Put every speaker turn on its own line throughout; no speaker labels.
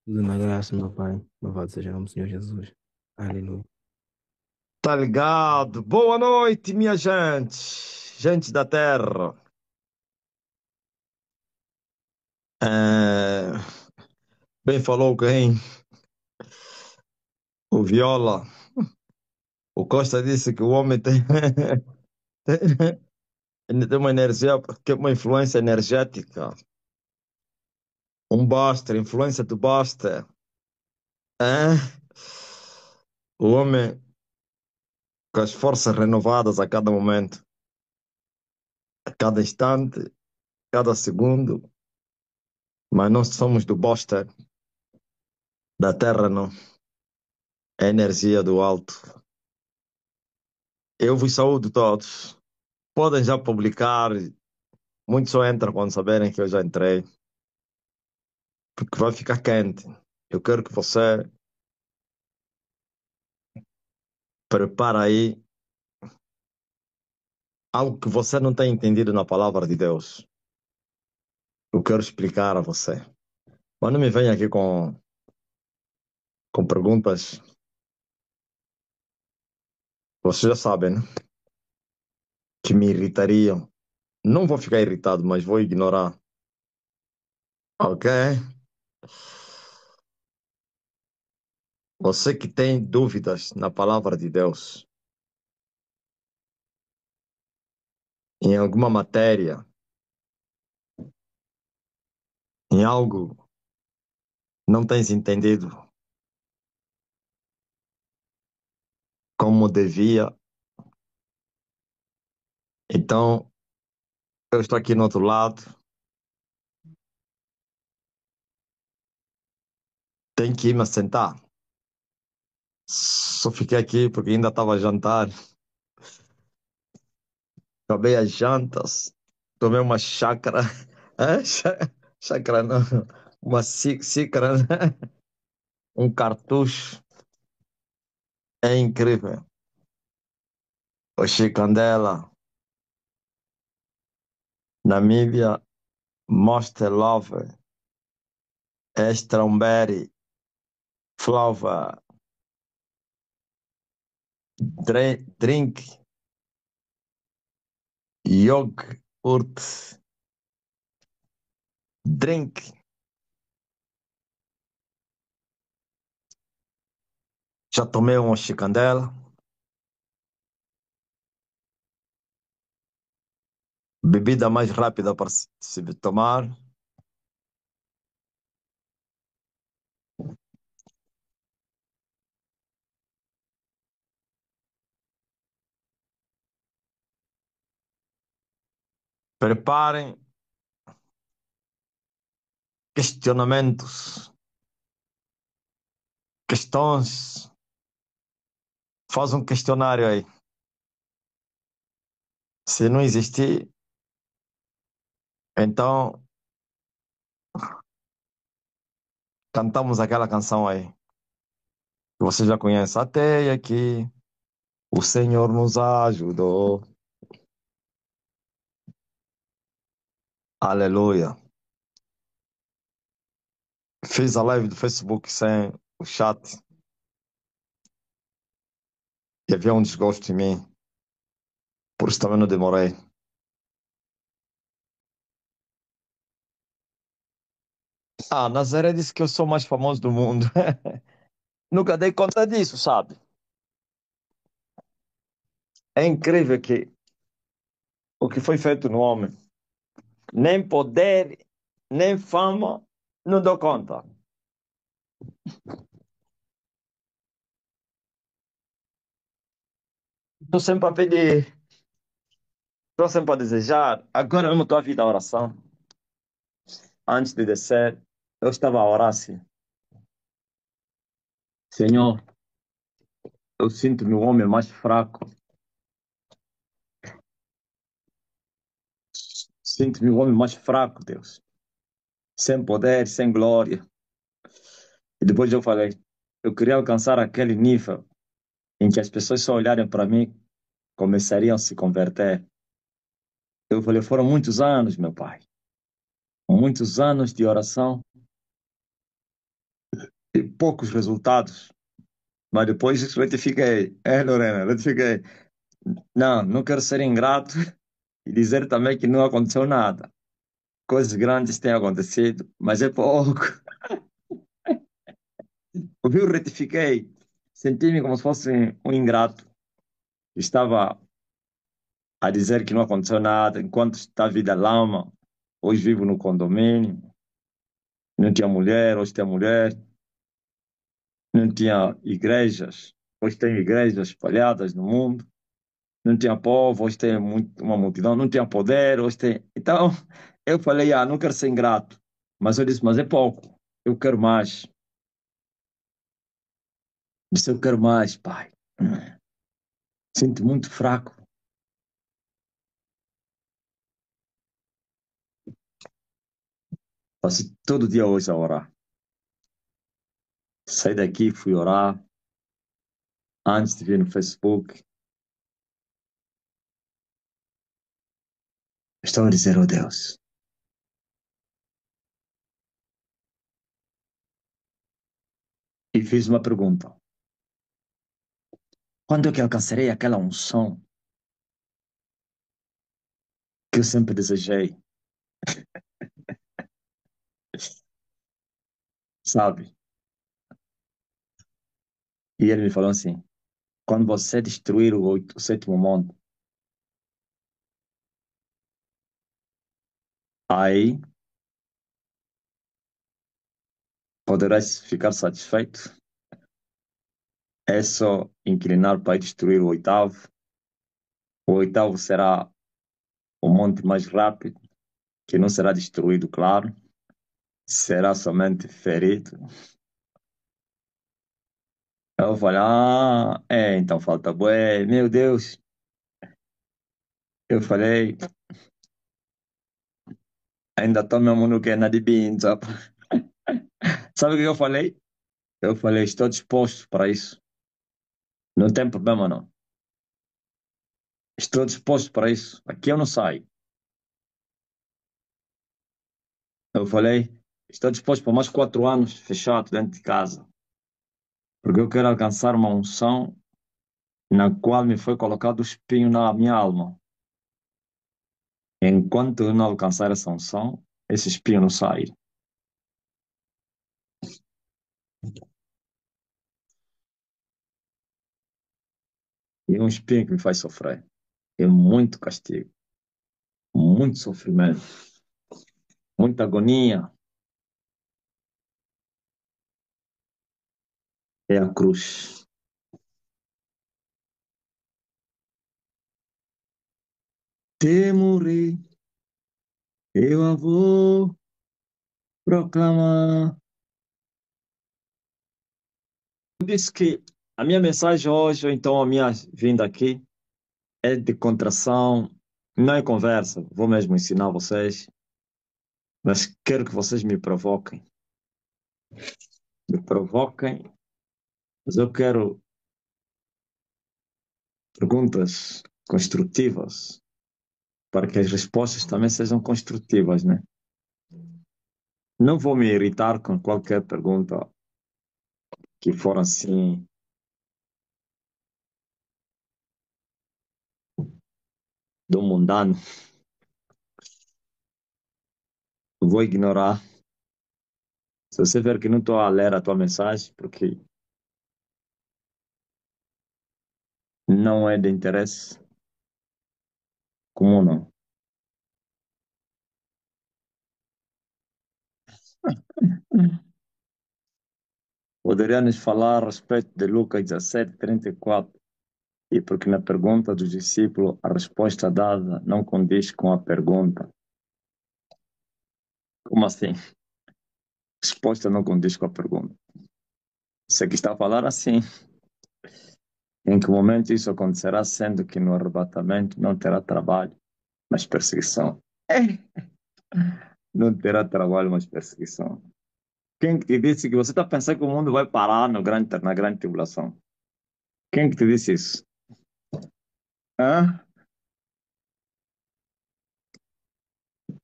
Tudo na graça, meu Pai. Louvado seja o nome do Senhor Jesus. Aleluia.
Tá ligado? Boa noite, minha gente. Gente da terra. É, Bem falou quem? O Viola. O Costa disse que o homem tem, tem uma energia, que é uma influência energética. Um Buster, influência do Buster. É? O homem com as forças renovadas a cada momento, a cada instante, cada segundo. Mas nós somos do Buster, da terra, não. É energia do alto. Eu vos saúdo todos. Podem já publicar. Muitos só entram quando saberem que eu já entrei, porque vai ficar quente. Eu quero que você prepare aí algo que você não tem entendido na palavra de Deus. Eu quero explicar a você. Mas não me venha aqui com perguntas. Vocês já sabem, né? Que me irritariam. Não vou ficar irritado, mas vou ignorar. Ok? Você que tem dúvidas na palavra de Deus, em alguma matéria, em algo, não tens entendido como devia, então eu estou aqui no outro lado. Tem que ir me sentar. Só fiquei aqui porque ainda estava a jantar. Acabei as jantas. Tomei uma chácara. Chácara não. Uma xícara, né? Um cartucho. É incrível. O Chicandela, Namíbia, Monster Love, Strawberry, Flower, Drink, Yogurt, Drink. Já tomei uma Chicandela. Bebida mais rápida para se tomar. Preparem questionamentos, questões. Faz um questionário aí. Se não existir, então cantamos aquela canção aí, que você já conhece. Até aqui, o Senhor nos ajudou. Aleluia. Fiz a live do Facebook sem o chat e havia um desgosto em mim. Por isso também não demorei. Ah, Nazaré disse que eu sou o mais famoso do mundo. Nunca dei conta disso, sabe? É incrível que o que foi feito no homem, nem poder, nem fama, não dou conta. Estou sempre a pedir, estou sempre a desejar. Agora mesmo estou a vir da oração. Antes de descer, eu estava a orar assim: Senhor, eu sinto-me o homem mais fraco. Sinto-me o homem mais fraco, Deus. Sem poder, sem glória. E depois eu falei: eu queria alcançar aquele nível em que as pessoas só olharem para mim, começariam a se converter. Eu falei: foram muitos anos, meu pai. Muitos anos de oração. e poucos resultados. Mas depois retifiquei. É, Lorena, retifiquei. Não, não quero ser ingrato e dizer também que não aconteceu nada. Coisas grandes têm acontecido, mas é pouco. Eu retifiquei. Senti-me como se fosse um ingrato. Estava a dizer que não aconteceu nada, enquanto está a vida lama. Hoje vivo no condomínio, não tinha mulher, hoje tem mulher, não tinha igrejas, hoje tem igrejas espalhadas no mundo, não tinha povo, hoje tem uma multidão, não tinha poder, hoje tem. Então, eu falei, não quero ser ingrato, mas eu disse, mas é pouco, eu quero mais. Disse, eu quero mais, pai. Sinto muito fraco. Passei todo dia hoje a orar. Saí daqui, fui orar, antes de vir no Facebook. Estou a dizer, oh Deus, e fiz uma pergunta. Quando é que alcançarei aquela unção que eu sempre desejei, sabe? E ele me falou assim: quando você destruir o sétimo monte, aí poderás ficar satisfeito. É só inclinar para destruir o oitavo. O oitavo será o monte mais rápido, que não será destruído, claro, será somente ferido. Eu falei: então falta bué, meu Deus. Eu falei: ainda estou mesmo no que na de binza. Sabe o que eu falei? Eu falei: estou disposto para isso. Não tem problema, não. Estou disposto para isso. Aqui eu não saio. Eu falei: estou disposto para mais 4 anos fechado dentro de casa. Porque eu quero alcançar uma unção na qual me foi colocado o espinho na minha alma. Enquanto eu não alcançar essa unção, esse espinho não sai. E é um espinho que me faz sofrer. É muito castigo, muito sofrimento, muita agonia. É a cruz. Temorei, eu a vou proclamar. Eu disse que a minha mensagem hoje, ou então a minha vinda aqui, é de contração, não é conversa. Vou mesmo ensinar vocês, mas quero que vocês me provoquem. Me provoquem, mas eu quero perguntas construtivas, para que as respostas também sejam construtivas, né? Não vou me irritar com qualquer pergunta que for assim do mundano. Vou ignorar. Se você ver que não estou a ler a tua mensagem, porque não é de interesse comum, não. Poderia nos falar a respeito de Lucas 17:34, e porque na pergunta do discípulo a resposta dada não condiz com a pergunta. Como assim? A resposta não condiz com a pergunta. Você que está a falar assim. Em que momento isso acontecerá, sendo que no arrebatamento não terá trabalho, mas perseguição? Não terá trabalho, mas perseguição. Quem que te disse que você está pensando que o mundo vai parar no na grande tribulação? Quem que te disse isso? Hã?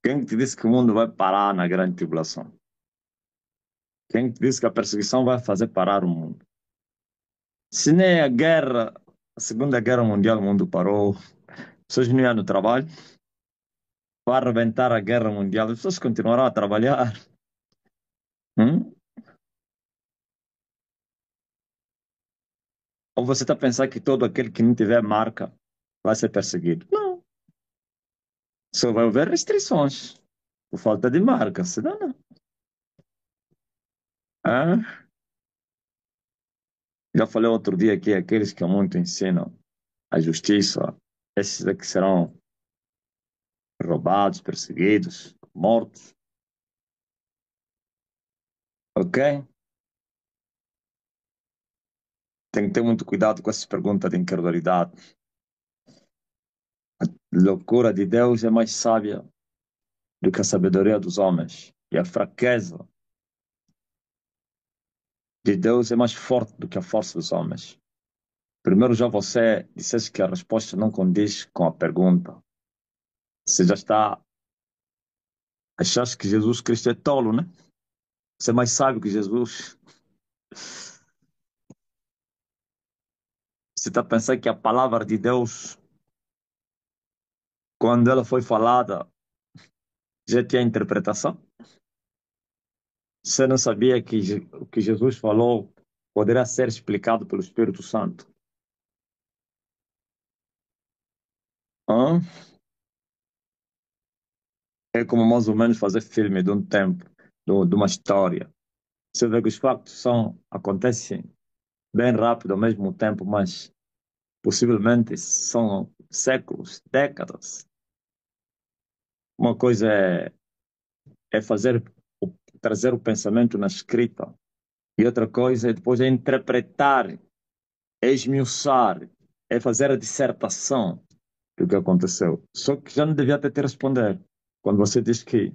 Quem que te disse que o mundo vai parar na grande tribulação? Quem disse que a perseguição vai fazer parar o mundo? Se nem a guerra, a Segunda Guerra Mundial, o mundo parou, as pessoas não iam no trabalho, vai arrebentar a Guerra Mundial, as pessoas continuarão a trabalhar. Hum? Ou você está pensando que todo aquele que não tiver marca vai ser perseguido? Não, só vai haver restrições por falta de marca, senão não. Ah, já falei outro dia que aqueles que muito ensinam a justiça, esses é que serão roubados, perseguidos, mortos, ok? Tem que ter muito cuidado com essas perguntas de incredulidade. A loucura de Deus é mais sábia do que a sabedoria dos homens. E a fraqueza de Deus é mais forte do que a força dos homens. Primeiro, já você dissesse que a resposta não condiz com a pergunta. Você já está achando que Jesus Cristo é tolo, né? Você é mais sábio que Jesus. Você está pensando que a palavra de Deus, quando ela foi falada, já tinha interpretação? Você não sabia que o que Jesus falou poderá ser explicado pelo Espírito Santo? Hã? É como mais ou menos fazer filme de um tempo, de uma história. Você vê que os factos acontecem bem rápido ao mesmo tempo, mas possivelmente são séculos, décadas. Uma coisa é fazer, trazer o pensamento na escrita, e outra coisa é depois interpretar, esmiuçar, é fazer a dissertação do que aconteceu. Só que já não devia ter te responder. Quando você diz que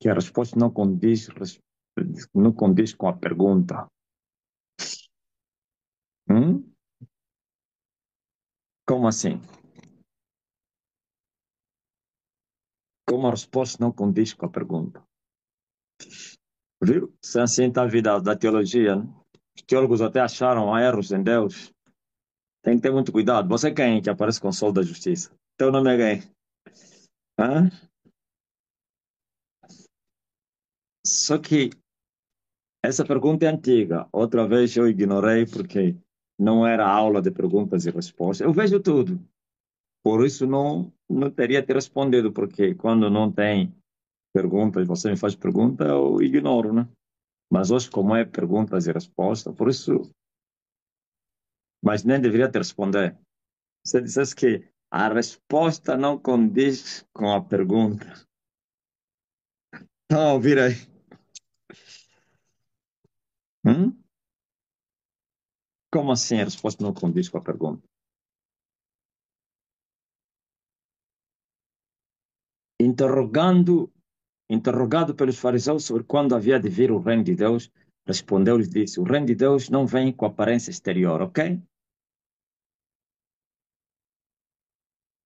a resposta não condiz com a pergunta. Hum? Como assim? Como a resposta não condiz com a pergunta? Viu? Se assim está a vida da teologia, né? Os teólogos até acharam erros em Deus. Tem que ter muito cuidado. Você é quem que aparece com o sol da justiça? Teu nome é quem? Hã? Só que essa pergunta é antiga. Outra vez eu ignorei porque não era aula de perguntas e respostas. Eu vejo tudo. Por isso não teria te respondido, porque quando não tem perguntas, você me faz pergunta, eu ignoro, né? Mas hoje, como é perguntas e respostas, por isso, mas nem deveria te responder. Se dissesse que a resposta não condiz com a pergunta. Não, vira aí. Hum? Como assim a resposta não condiz com a pergunta? Interrogando, interrogado pelos fariseus sobre quando havia de vir o reino de Deus, respondeu-lhes e disse: o reino de Deus não vem com aparência exterior, ok?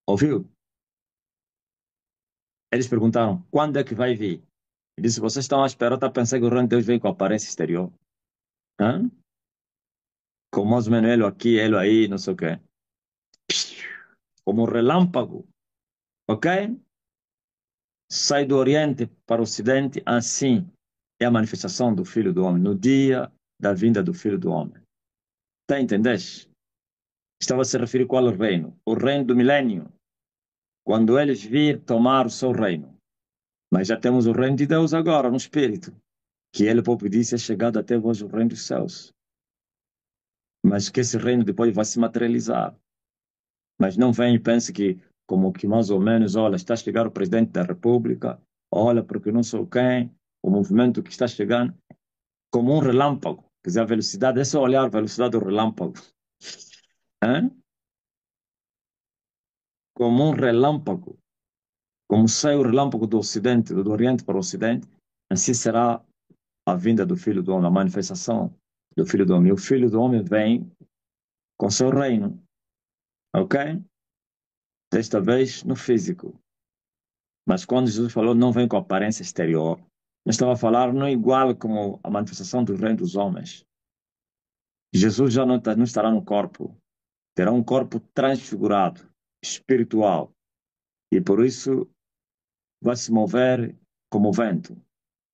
Ouviu? Eles perguntaram: quando é que vai vir? Ele disse: vocês estão à espera, está pensando que o reino de Deus vem com aparência exterior? Hã? Como mais ou menos ele aqui, ele aí, não sei o quê. Como um relâmpago, ok? Sai do Oriente para o Ocidente, assim é a manifestação do Filho do Homem, no dia da vinda do Filho do Homem. Tá entendendo? Estava a se referir a qual reino? O reino do milênio, quando eles vir tomar o seu reino. Mas já temos o reino de Deus agora, no Espírito, que ele próprio disse, é chegado até vós o reino dos céus. Mas que esse reino depois vai se materializar. Mas não vem e pense que, como que mais ou menos, olha, está a chegar o presidente da República, olha, porque não sou quem, o movimento que está chegando, como um relâmpago. Quer dizer, a velocidade, é só olhar a velocidade do relâmpago. Hein? Como um relâmpago. Como sai o relâmpago do Ocidente, do Oriente para o Ocidente, assim será a vinda do Filho do Homem, a manifestação do Filho do Homem. E o Filho do Homem vem com seu reino, ok? Desta vez no físico. Mas quando Jesus falou, não vem com aparência exterior. Eu estava a falar não é igual como a manifestação do reino dos homens. Jesus já não estará no corpo, terá um corpo transfigurado, espiritual, e por isso vai se mover como o vento,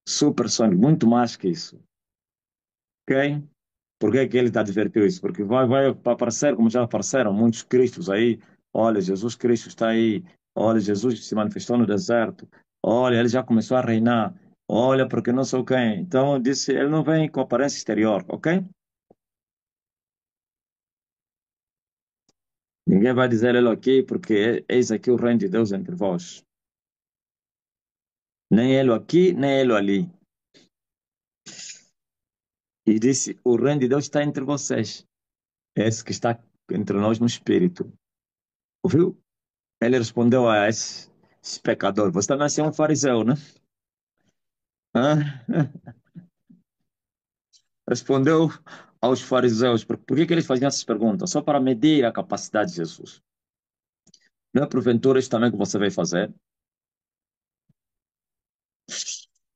supersônico, muito mais que isso. Ok? Por que é que ele está advertindo isso? Porque vai aparecer, como já apareceram, muitos cristos aí. Olha, Jesus Cristo está aí. Olha, Jesus se manifestou no deserto. Olha, ele já começou a reinar. Olha, porque não sou quem. Então, eu disse, ele não vem com aparência exterior, ok? Ninguém vai dizer ele aqui, porque eis aqui o reino de Deus entre vós. Nem ele aqui, nem ele ali. E disse, o reino de Deus está entre vocês. Esse que está entre nós no espírito. Ouviu? Ele respondeu a esse pecador: Você também é um fariseu, né? Hã? Respondeu aos fariseus: por que eles faziam essas perguntas? Só para medir a capacidade de Jesus. Não é porventura isso também que você vai fazer?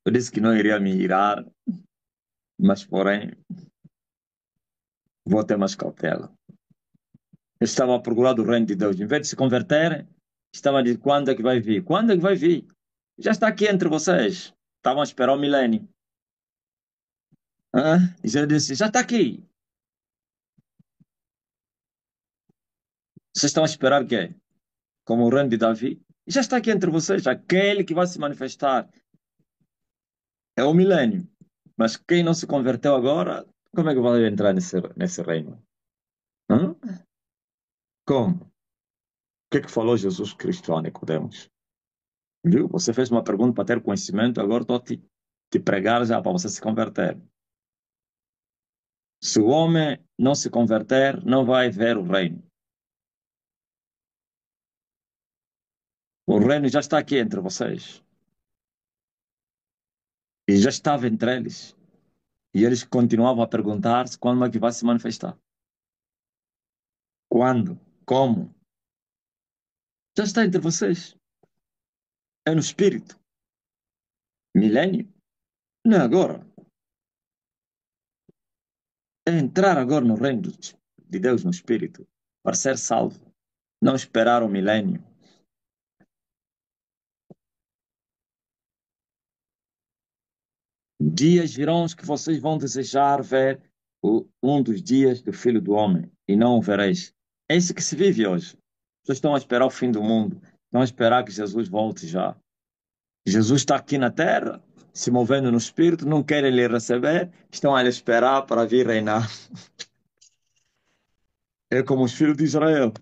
Eu disse que não iria me irar, mas porém vou ter mais cautela. Eu estava a procurar do reino de Deus. Em vez de se converterem, estava a dizer: quando é que vai vir? Quando é que vai vir? Já está aqui entre vocês. Estavam a esperar o milênio. Hã? E Jesus disse: já está aqui. Vocês estão a esperar o quê? Como o reino de Davi, já está aqui entre vocês. Aquele que vai se manifestar é o milênio. Mas quem não se converteu agora, como é que vai entrar nesse reino? Hã? Como? O que é que falou Jesus Cristo a Nicodemos? Viu? Você fez uma pergunta para ter conhecimento, agora estou a te pregar já para você se converter. Se o homem não se converter, não vai ver o reino. O reino já está aqui entre vocês. E já estava entre eles. E eles continuavam a perguntar-se quando é que vai se manifestar. Quando? Como? Já está entre vocês. É no espírito. Milênio? Não é agora. É entrar agora no reino de Deus no espírito. Para ser salvo. Não esperar o milênio. Dias virão que vocês vão desejar ver um dos dias do Filho do Homem. E não o vereis. É isso que se vive hoje. Vocês estão a esperar o fim do mundo. Estão a esperar que Jesus volte já. Jesus está aqui na terra, se movendo no espírito, não querem lhe receber, estão a lhe esperar para vir reinar. É como os filhos de Israel.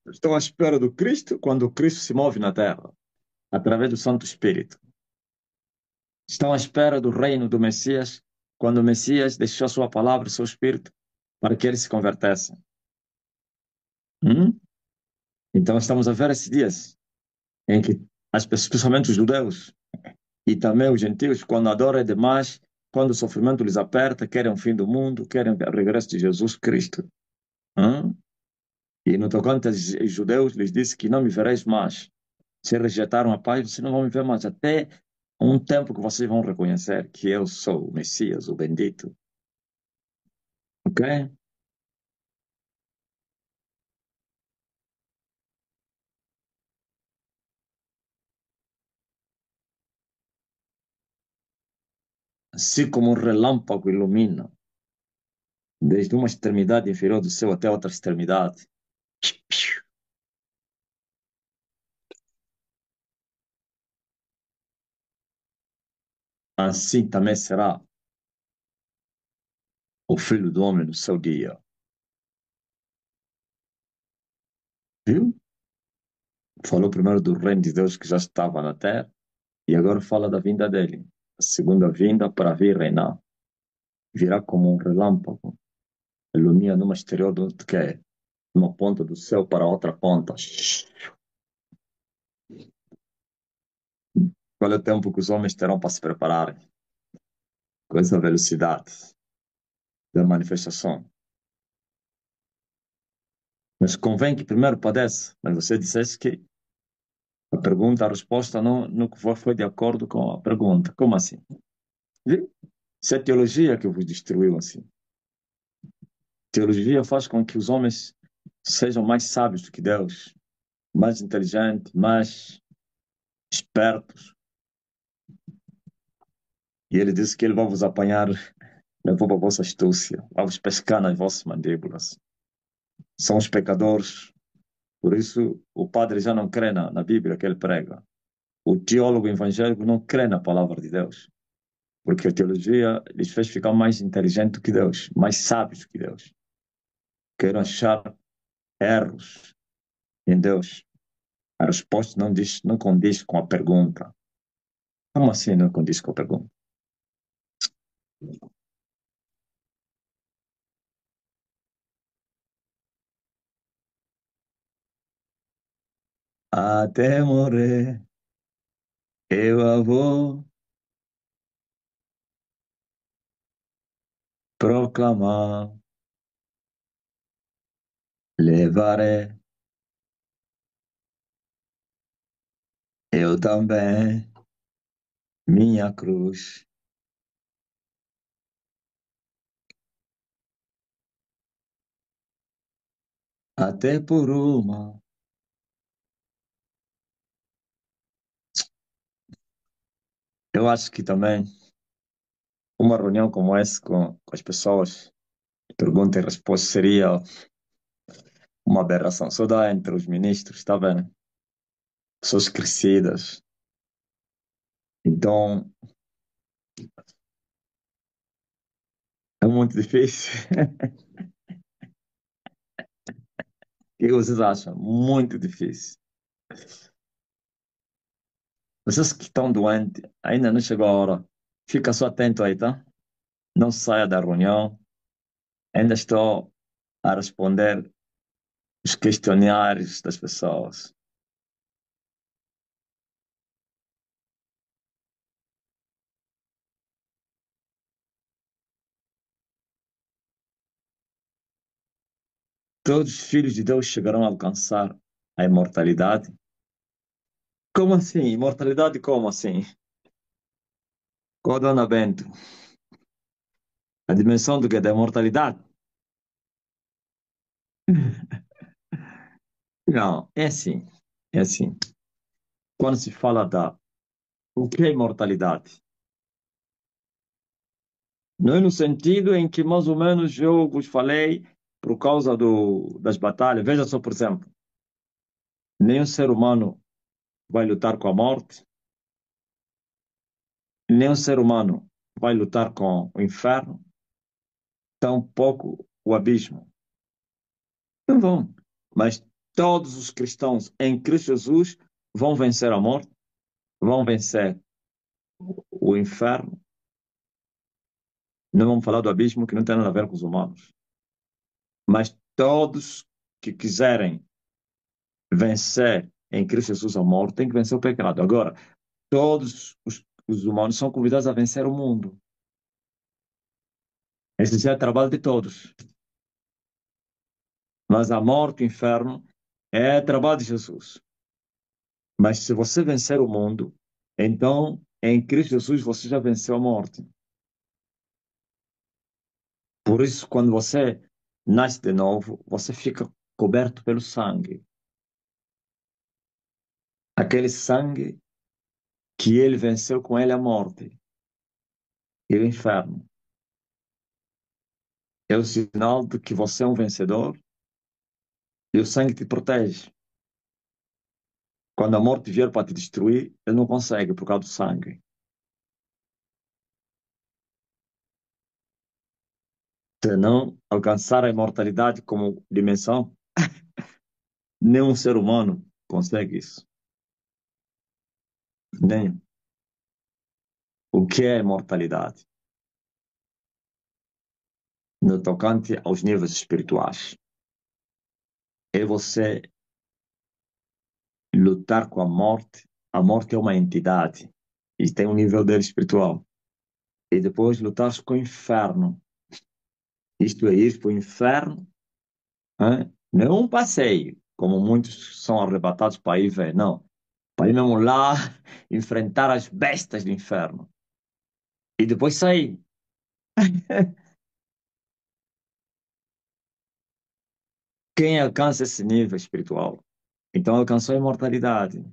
Estão à espera do Cristo quando o Cristo se move na terra, através do Santo Espírito. Estão à espera do reino do Messias quando o Messias deixou sua palavra e seu Espírito para que eles se convertessem. Hum? Então estamos a ver esses dias em que as pessoas, principalmente os judeus e também os gentios, quando adoram demais, quando o sofrimento lhes aperta, querem o fim do mundo, querem o regresso de Jesus Cristo. Hum? E no tocante aos judeus, lhes disse que não me vereis mais. Se rejeitaram a paz, vocês não vão me ver mais. Até um tempo que vocês vão reconhecer que eu sou o Messias, o bendito. Ok? Assim como um relâmpago ilumina, desde uma extremidade inferior do céu até outra extremidade. Assim também será o Filho do Homem no seu dia. Viu? Falou primeiro do reino de Deus que já estava na terra e agora fala da vinda dele. A segunda vinda para vir reinar. Virá como um relâmpago, ilumina numa exterior do que é uma ponta do céu para a outra ponta. Qual é o tempo que os homens terão para se prepararem com essa velocidade da manifestação? Mas convém que primeiro padece. Mas você dissesse que A pergunta, a resposta não, nunca foi de acordo com a pergunta. Como assim? Viu? Isso é teologia que vos destruiu assim. Teologia faz com que os homens sejam mais sábios do que Deus, mais inteligentes, mais espertos. E ele disse que ele vai vos apanhar, levou para a vossa astúcia, vai vos pescar nas vossas mandíbulas. São os pecadores. Por isso, o padre já não crê na Bíblia que ele prega. O teólogo evangélico não crê na palavra de Deus, porque a teologia lhes fez ficar mais inteligente do que Deus, mais sábios do que Deus. Querem achar erros em Deus. A resposta não diz, não condiz com a pergunta. Como assim não condiz com a pergunta? Até morrer, eu a vou proclamar, levarei eu também minha cruz. Até por uma. Eu acho que também uma reunião como essa com as pessoas, pergunta e resposta, seria uma aberração. Só dá entre os ministros, está vendo? Pessoas crescidas. Então, é muito difícil. O que vocês acham? Muito difícil. Vocês que estão doentes, ainda não chegou a hora. Fica só atento aí, tá? Não saia da reunião. Ainda estou a responder os questionários das pessoas. Todos os filhos de Deus chegarão a alcançar a imortalidade. Como assim? Imortalidade como assim? Dona Bento, a dimensão do que? Da imortalidade? Não, é assim. É assim. Quando se fala da... O que é imortalidade? Não é no sentido em que mais ou menos eu vos falei por causa das batalhas. Veja só, por exemplo, nenhum ser humano vai lutar com a morte, nenhum ser humano vai lutar com o inferno, tampouco o abismo. Não vão. Mas todos os cristãos em Cristo Jesus vão vencer a morte, vão vencer o inferno. Não vamos falar do abismo, que não tem nada a ver com os humanos. Mas todos que quiserem vencer em Cristo Jesus a morte têm que vencer o pecado. Agora, todos os humanos são convidados a vencer o mundo. Esse já é o trabalho de todos. Mas a morte, o inferno, é trabalho de Jesus. Mas se você vencer o mundo, então em Cristo Jesus você já venceu a morte. Por isso, quando você nasce de novo, você fica coberto pelo sangue. Aquele sangue que ele venceu com ele a morte e o inferno. É o sinal de que você é um vencedor e o sangue te protege. Quando a morte vier para te destruir, ele não consegue por causa do sangue. Se não alcançar a imortalidade como dimensão, nenhum ser humano consegue isso. Nem. O que é imortalidade? No tocante aos níveis espirituais. É você lutar com a morte. A morte é uma entidade e tem um nível dele espiritual. E depois lutar com o inferno. Isto é, ir para o inferno, hein? Não é um passeio, como muitos são arrebatados para ir ver, não. para ir mesmo lá enfrentar as bestas do inferno. E depois sair. Quem alcança esse nível espiritual, então alcançou a imortalidade.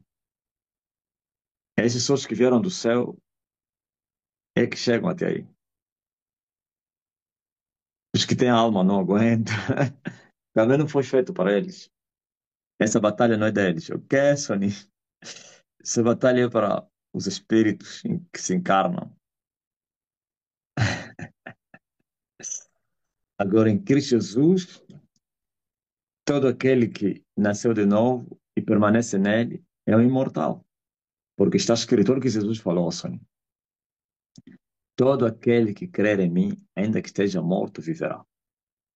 Esses outros que vieram do céu é que chegam até aí. Os que têm alma não aguentam. Também não foi feito para eles. Essa batalha não é deles. O que é, Sony? Essa batalha é para os espíritos que se encarnam. Agora, em Cristo Jesus, todo aquele que nasceu de novo e permanece nele é um imortal. Porque está escrito o que Jesus falou, Sony. Todo aquele que crer em mim, ainda que esteja morto, viverá.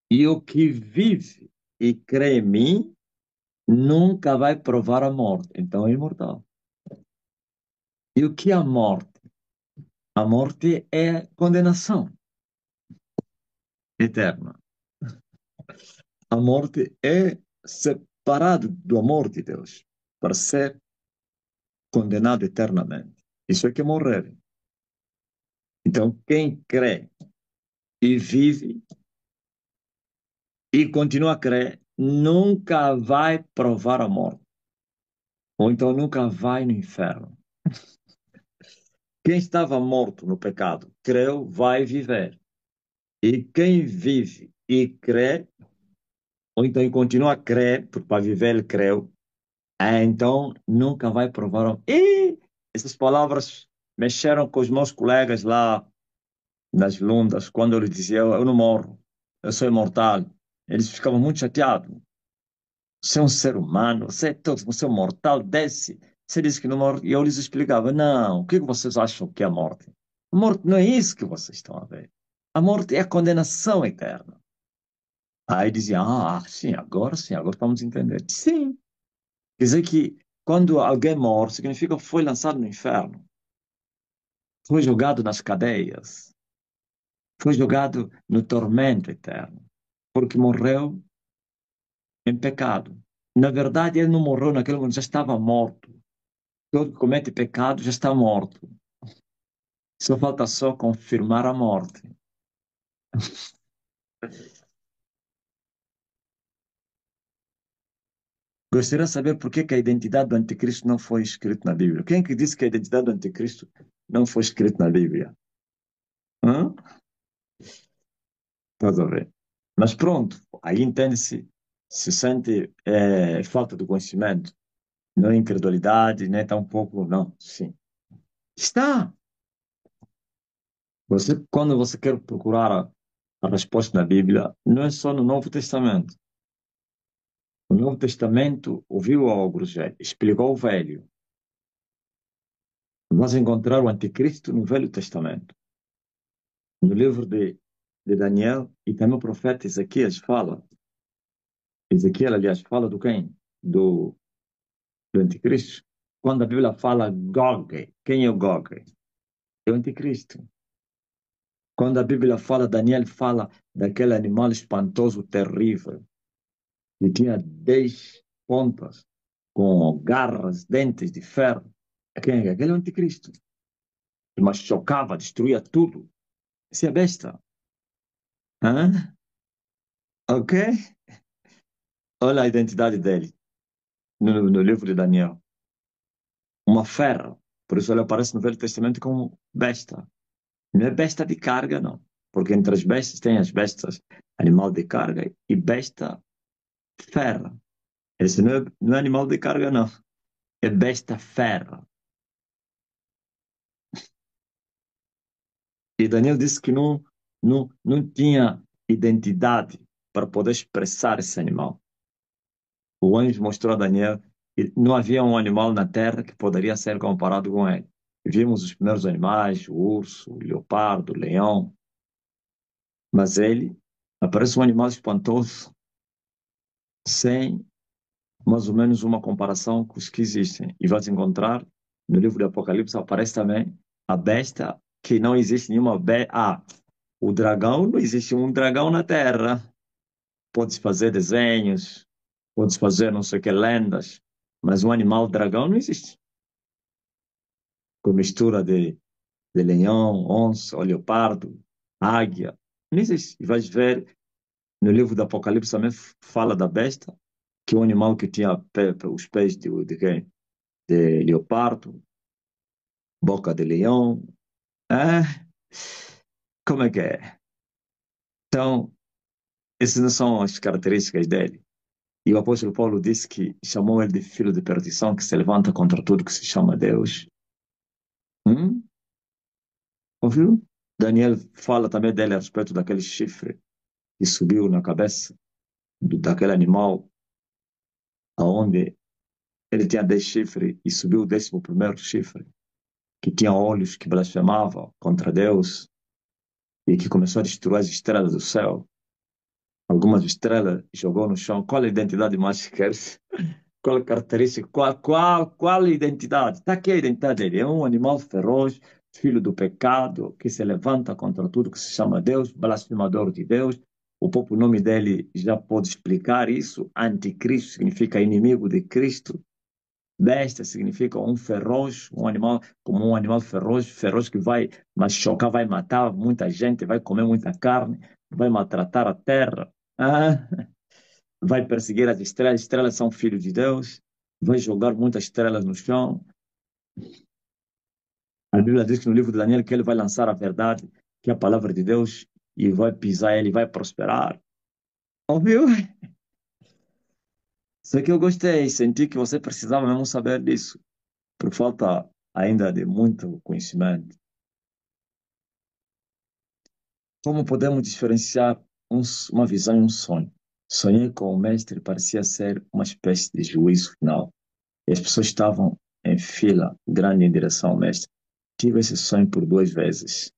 E o que vive e crê em mim, nunca vai provar a morte. Então é imortal. E o que é a morte? A morte é condenação eterna. A morte é separado do amor de Deus para ser condenado eternamente. Isso é que é morrer. Então, quem crê e vive e continua a crer, nunca vai provar a morte. Ou então nunca vai no inferno. Quem estava morto no pecado, creu, vai viver. E quem vive e crê, ou então continua a crer, porque para viver ele creu, então nunca vai provar. E essas palavras mexeram com os meus colegas lá nas lundas, quando eu lhes dizia, eu não morro, eu sou imortal. Eles ficavam muito chateados. Você é um ser humano, você é todo, você é um mortal, desce. Você disse que não morre. E eu lhes explicava, não, o que vocês acham que é a morte? A morte não é isso que vocês estão a ver. A morte é a condenação eterna. Aí dizia, sim, agora vamos entender. Sim, quer dizer que quando alguém morre, significa que foi lançado no inferno, foi jogado nas cadeias, foi jogado no tormento eterno, porque morreu em pecado. Na verdade, ele não morreu naquele momento, já estava morto. Todo que comete pecado já está morto. Só falta só confirmar a morte. Gostaria de saber por que que a identidade do anticristo não foi escrita na Bíblia. Quem que disse que a identidade do anticristo não foi escrita na Bíblia? Hã? Estás a ver? Mas pronto, aí entende-se, se sente falta de conhecimento, não é incredulidade, nem tampouco, não, sim. Está. Quando você quer procurar a resposta na Bíblia, não é só no Novo Testamento. O Novo Testamento ouviu algo, já explicou o Velho. Vamos encontrar o anticristo no Velho Testamento. No livro de Daniel e também o profeta Ezequias fala. Ezequiel, aliás, fala do quem? Do anticristo. Quando a Bíblia fala Gog, quem é o Gog? É o anticristo. Quando a Bíblia fala, Daniel fala daquele animal espantoso, terrível, que tinha 10 pontas, com garras, dentes de ferro. Quem é? Aquele é o anticristo. Mas chocava, destruía tudo. Esse é besta. Hã? Ok? Olha a identidade dele no livro de Daniel. Uma fera. Por isso ele aparece no Velho Testamento como besta. Não é besta de carga, não. Porque entre as bestas tem as bestas, animal de carga, e besta fera. Esse não é animal de carga, não. É besta fera. E Daniel disse que não tinha identidade para poder expressar esse animal. O anjo mostrou a Daniel que não havia um animal na terra que poderia ser comparado com ele. Vimos os primeiros animais, o urso, o leopardo, o leão, mas ele aparece um animal espantoso, sem mais ou menos uma comparação com os que existem. E vai encontrar no livro do Apocalipse aparece também a besta que não existe nenhuma besta. O dragão, não existe um dragão na terra. Pode-se fazer desenhos, pode-se fazer não sei o que, lendas, mas um animal dragão não existe. com mistura de leão, onça, leopardo, águia. Nesses, vais ver, no livro do Apocalipse também fala da besta, que é um animal que tinha os pés de quem? De leopardo, boca de leão. Ah, como é que é? Então, essas não são as características dele. E o apóstolo Paulo disse que chamou ele de filho de perdição, que se levanta contra tudo que se chama Deus. Hum? Ouviu? Daniel fala também dele a respeito daquele chifre que subiu na cabeça daquele animal, aonde ele tinha 10 chifres e subiu o 11º chifre, que tinha olhos que blasfemava contra Deus e que começou a destruir as estrelas do céu. Algumas estrelas jogou no chão. Qual a identidade mais queres? Qual a característica? Qual a identidade? Está aqui a identidade dele. É um animal feroz, filho do pecado, que se levanta contra tudo que se chama Deus, blasfemador de Deus. O próprio nome dele já pode explicar isso. Anticristo significa inimigo de Cristo. Besta significa um feroz, um animal, como um animal feroz, feroz que vai machucar, vai matar muita gente, vai comer muita carne, vai maltratar a terra. Ah, vai perseguir as estrelas são filhos de Deus, vai jogar muitas estrelas no chão. A Bíblia diz que no livro de Daniel que ele vai lançar a verdade, que é a palavra de Deus, e vai pisar ele, vai prosperar. Ouviu? Só que eu gostei, senti que você precisava mesmo saber disso, por falta ainda de muito conhecimento. Como podemos diferenciar uma visão e um sonho? Sonhei com o mestre, parecia ser uma espécie de juízo final. E as pessoas estavam em fila grande em direção ao mestre. Tive esse sonho por 2 vezes.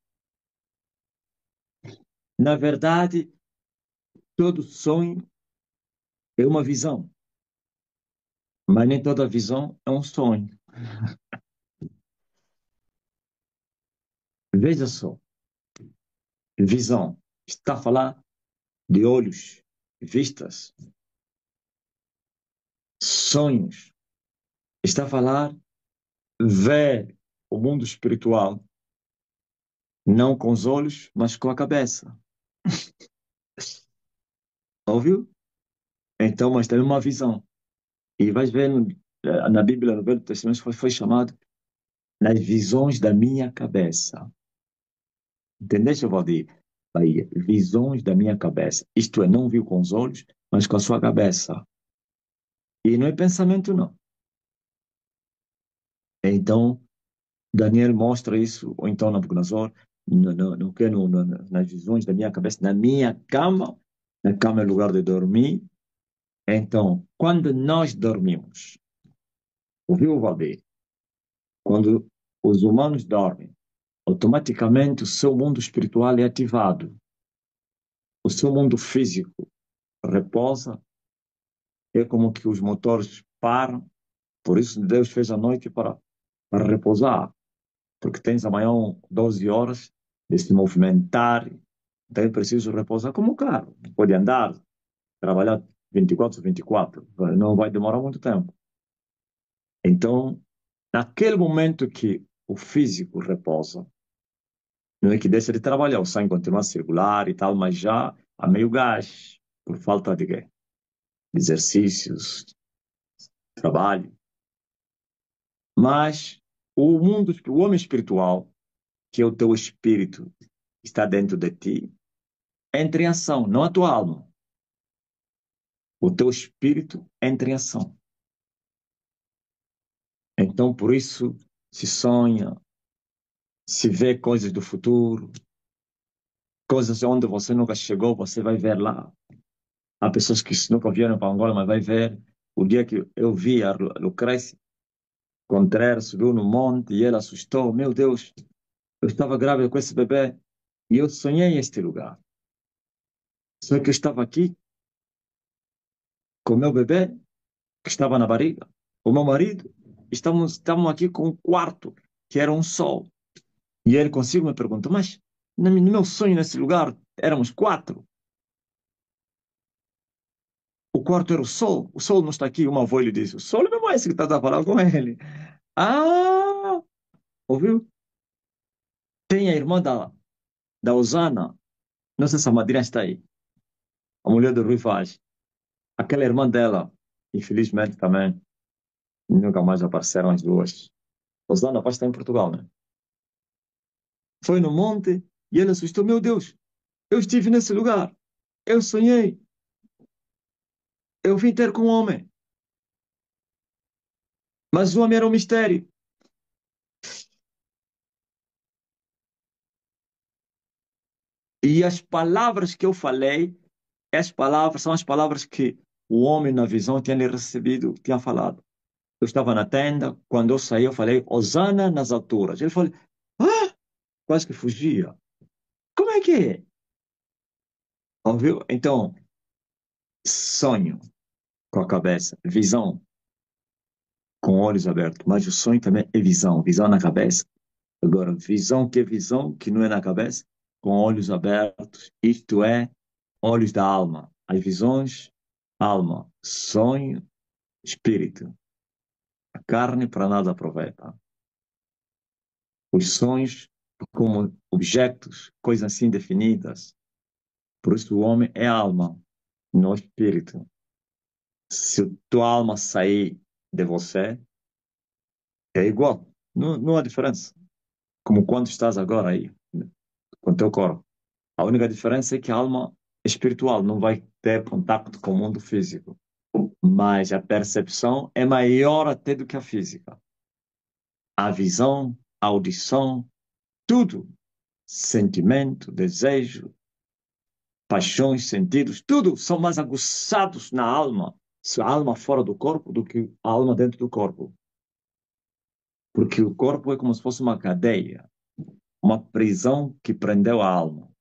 Na verdade, todo sonho é uma visão, mas nem toda visão é um sonho. Veja só, visão está a falar de olhos, vistas, sonhos. Está a falar ver o mundo espiritual, não com os olhos, mas com a cabeça. Ouviu? Então, mas tem uma visão. E vais ver na Bíblia, no Velho Testamento, foi chamado nas visões da minha cabeça. Entendeste, Valdir? Bahia, visões da minha cabeça. Isto é, não viu com os olhos, mas com a sua cabeça. E não é pensamento, não. Então, Daniel mostra isso, ou então Nabucodonosor, nas visões da minha cabeça, na minha cama. Na cama é lugar de dormir. Então, quando nós dormimos, ouviu, Valdir? Quando os humanos dormem, automaticamente o seu mundo espiritual é ativado. O seu mundo físico reposa, é como que os motores param. Por isso Deus fez a noite para repousar, porque tens amanhã 12 horas de se movimentar, então é preciso repousar como o carro. Pode andar, trabalhar 24/24, não vai demorar muito tempo. Então, naquele momento que o físico repousa, não é que deixa de trabalhar, o sangue continua a circular e tal, mas já há meio gás, por falta de quê? De exercícios, trabalho. Mas o homem espiritual, que é o teu espírito, está dentro de ti, entra em ação, não a tua alma. O teu espírito entra em ação. Então, por isso, se sonha, se vê coisas do futuro, coisas onde você nunca chegou, você vai ver lá. Há pessoas que nunca vieram para Angola, mas vai ver. O dia que eu vi a Lucrécia Contreras subiu no monte e ela assustou. Meu Deus, eu estava grávida com esse bebê e eu sonhei este lugar. Só que eu estava aqui com o meu bebê, que estava na barriga, o meu marido, estávamos aqui com um quarto, que era um sol. E ele consigo me perguntou, mas no meu sonho nesse lugar éramos 4. O quarto era o sol não está aqui. O meu avô lhe disse, o sol é mesmo esse que está a falar com ele. Ah!
Ouviu? Tem a irmã da Osana, não sei se a madrinha está aí, a mulher do Rui Vaz. Aquela irmã dela, infelizmente também, nunca mais apareceram as duas. Osana vai estar em Portugal, né? Foi no monte e ele assustou. Meu Deus, eu estive nesse lugar. Eu sonhei. Eu vim ter com um homem. Mas o homem era um mistério. E as palavras que eu falei, as palavras são as palavras que o homem na visão tinha recebido, tinha falado. Eu estava na tenda, quando eu saí, eu falei, Hosana nas alturas. Ele falou, ah, quase que fugia. Como é que é? Ouviu? Então, sonho com a cabeça, visão com olhos abertos, mas o sonho também é visão, visão na cabeça. Agora, visão, que não é na cabeça, com olhos abertos, isto é, olhos da alma. As visões, alma, sonho, espírito. A carne para nada aproveita. Os sonhos como objetos, coisas assim definidas. Por isso o homem é alma, não espírito. Se a tua alma sair de você, é igual. Não, não há diferença. Como quando estás agora aí, com o teu corpo. A única diferença é que a alma espiritual não vai ter contato com o mundo físico. Mas a percepção é maior até do que a física. A visão, a audição, tudo. Sentimento, desejo, paixões, sentidos, tudo são mais aguçados na alma. Se a alma fora do corpo do que a alma dentro do corpo. Porque o corpo é como se fosse uma cadeia, uma prisão que prendeu a alma.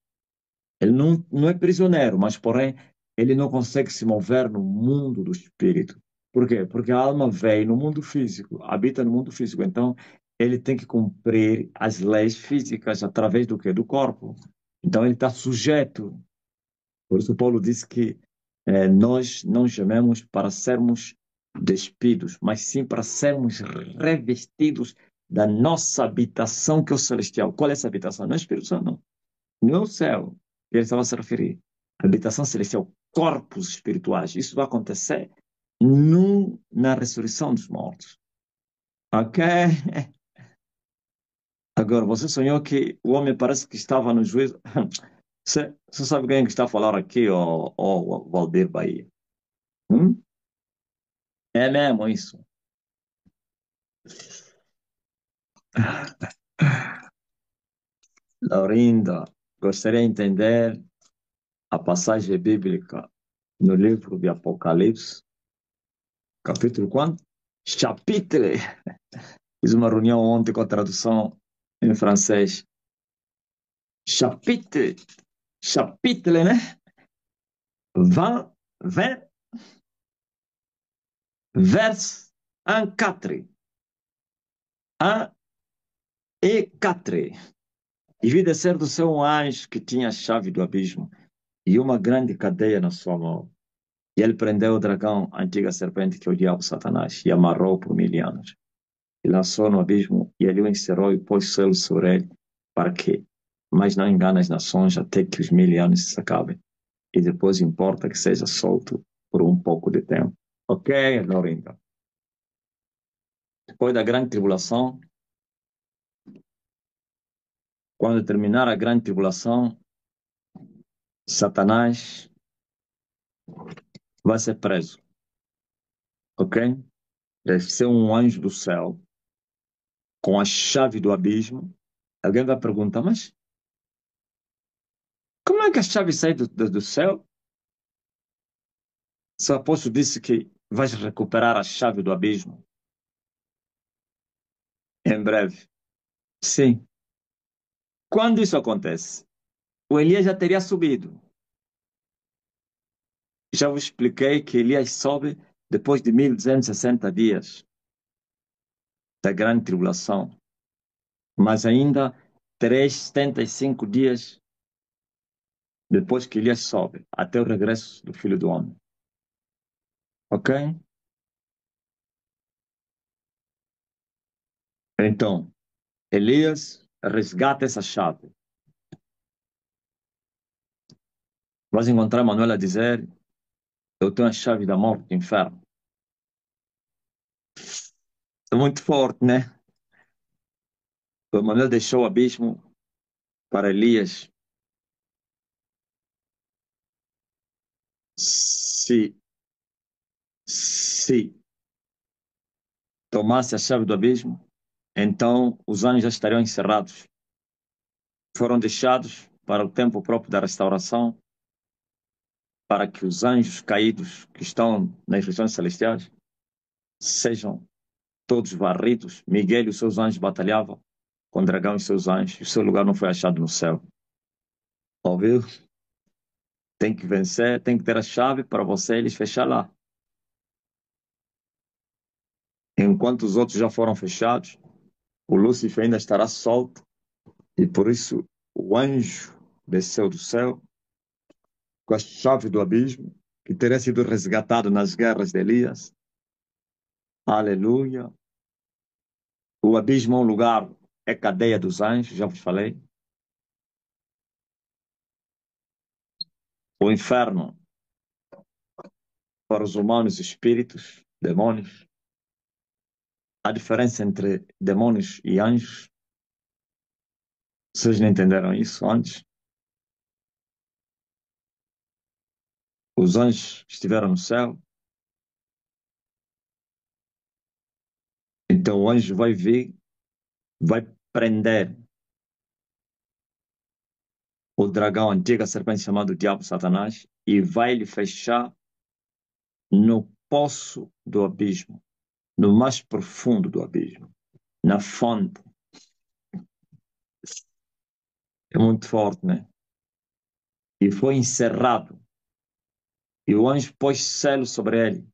Ele não é prisioneiro, mas, porém, ele não consegue se mover no mundo do espírito. Por quê? Porque a alma veio no mundo físico, habita no mundo físico. Então, ele tem que cumprir as leis físicas através do quê? Do corpo. Então, ele está sujeito. Por isso, Paulo disse que nós não gememos para sermos despidos, mas sim para sermos revestidos da nossa habitação, que é o celestial. Qual é essa habitação? Não é o Espírito Santo, não. No céu, ele estava a se referir. Habitação celestial, corpos espirituais. Isso vai acontecer na ressurreição dos mortos. Ok? Agora, você sonhou que o homem parece que estava no juízo. Você sabe quem é que está a falar aqui, ó, Valdir Bahia? Hum? É mesmo isso. Laurinda, gostaria de entender a passagem bíblica no livro de Apocalipse, capítulo quanto? Chapitre. Fiz uma reunião ontem com a tradução em francês. Chapitre, chapitre, né? 20, 20, verse 1, 4. 1 e 4. E vi descer do céu um anjo que tinha a chave do abismo e uma grande cadeia na sua mão. E ele prendeu o dragão, a antiga serpente que é o diabo Satanás, e amarrou por 1000 anos. E lançou no abismo, e ele o encerrou e pôs selos sobre ele, para que mas não engane as nações até que os 1000 anos se acabem. E depois importa que seja solto por um pouco de tempo. Ok, Laurinda? Depois da grande tribulação, quando terminar a grande tribulação, Satanás vai ser preso. Ok? Deve ser um anjo do céu com a chave do abismo. Alguém vai perguntar, mas como é que a chave sai do céu? Se o apóstolo disse que vais recuperar a chave do abismo em breve. Sim. Quando isso acontece? O Elias já teria subido. Já vos expliquei que Elias sobe depois de 1260 dias da grande tribulação. Mas ainda 375 dias depois que Elias sobe, até o regresso do Filho do Homem. Ok? Então, Elias resgata essa chave. Vais encontrar Manuel a dizer: eu tenho a chave da morte do inferno. É muito forte, né? O Manuel deixou o abismo para Elias. Se, se tomasse a chave do abismo, então os anjos já estariam encerrados. Foram deixados para o tempo próprio da restauração, para que os anjos caídos que estão nas regiões celestiais sejam todos varridos. Miguel e os seus anjos batalhavam com o dragão e seus anjos. O seu lugar não foi achado no céu. Ouviu? Tem que vencer, tem que ter a chave para você eles fechar lá. Enquanto os outros já foram fechados, o Lúcifer ainda estará solto. E por isso o anjo desceu do céu com a chave do abismo, que teria sido resgatado nas guerras de Elias. Aleluia. O abismo é um lugar, é cadeia dos anjos, já vos falei. O inferno para os humanos, espíritos, demônios. A diferença entre demônios e anjos, vocês não entenderam isso antes? Os anjos estiveram no céu, então o anjo vai vir, vai prender o dragão antigo, a serpente chamado Diabo Satanás, e vai lhe fechar no poço do abismo, no mais profundo do abismo, na fonte. É muito forte, né? E foi encerrado. E o anjo pôs selo sobre ele.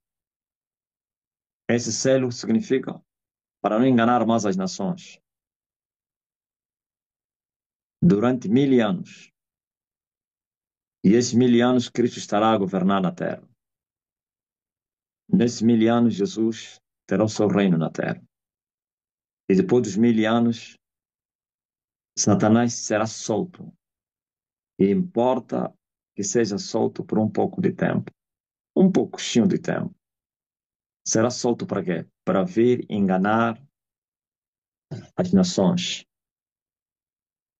Esse selo significa para não enganar mais as nações. Durante 1000 anos. E esses 1000 anos Cristo estará a governar na terra. Nesses 1000 anos Jesus terá o seu reino na terra. E depois dos 1000 anos Satanás será solto. E importa que seja solto por um pouco de tempo. Um pouquinho de tempo. Será solto para quê? Para vir enganar as nações.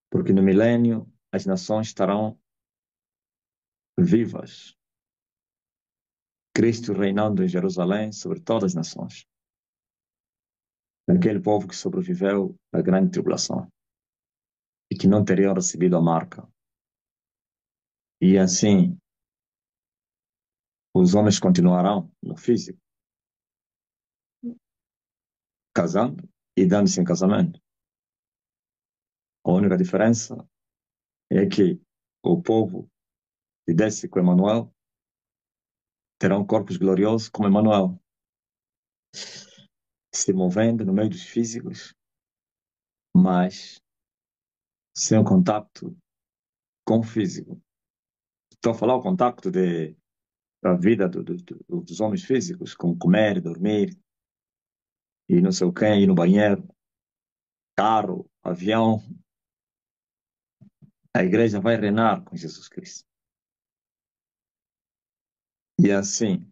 Porque no milênio as nações estarão vivas. Cristo reinando em Jerusalém sobre todas as nações. Aquele povo que sobreviveu à grande tribulação e que não teriam recebido a marca. E assim, os homens continuarão no físico, casando e dando-se em casamento. A única diferença é que o povo que desce com Emanuel terão corpos gloriosos como Emanuel, se movendo no meio dos físicos, mas sem o contato com o físico. Estou a falar o contato da vida dos homens físicos, como comer, dormir, e não sei o quê, ir no banheiro, carro, avião. A igreja vai reinar com Jesus Cristo. E assim,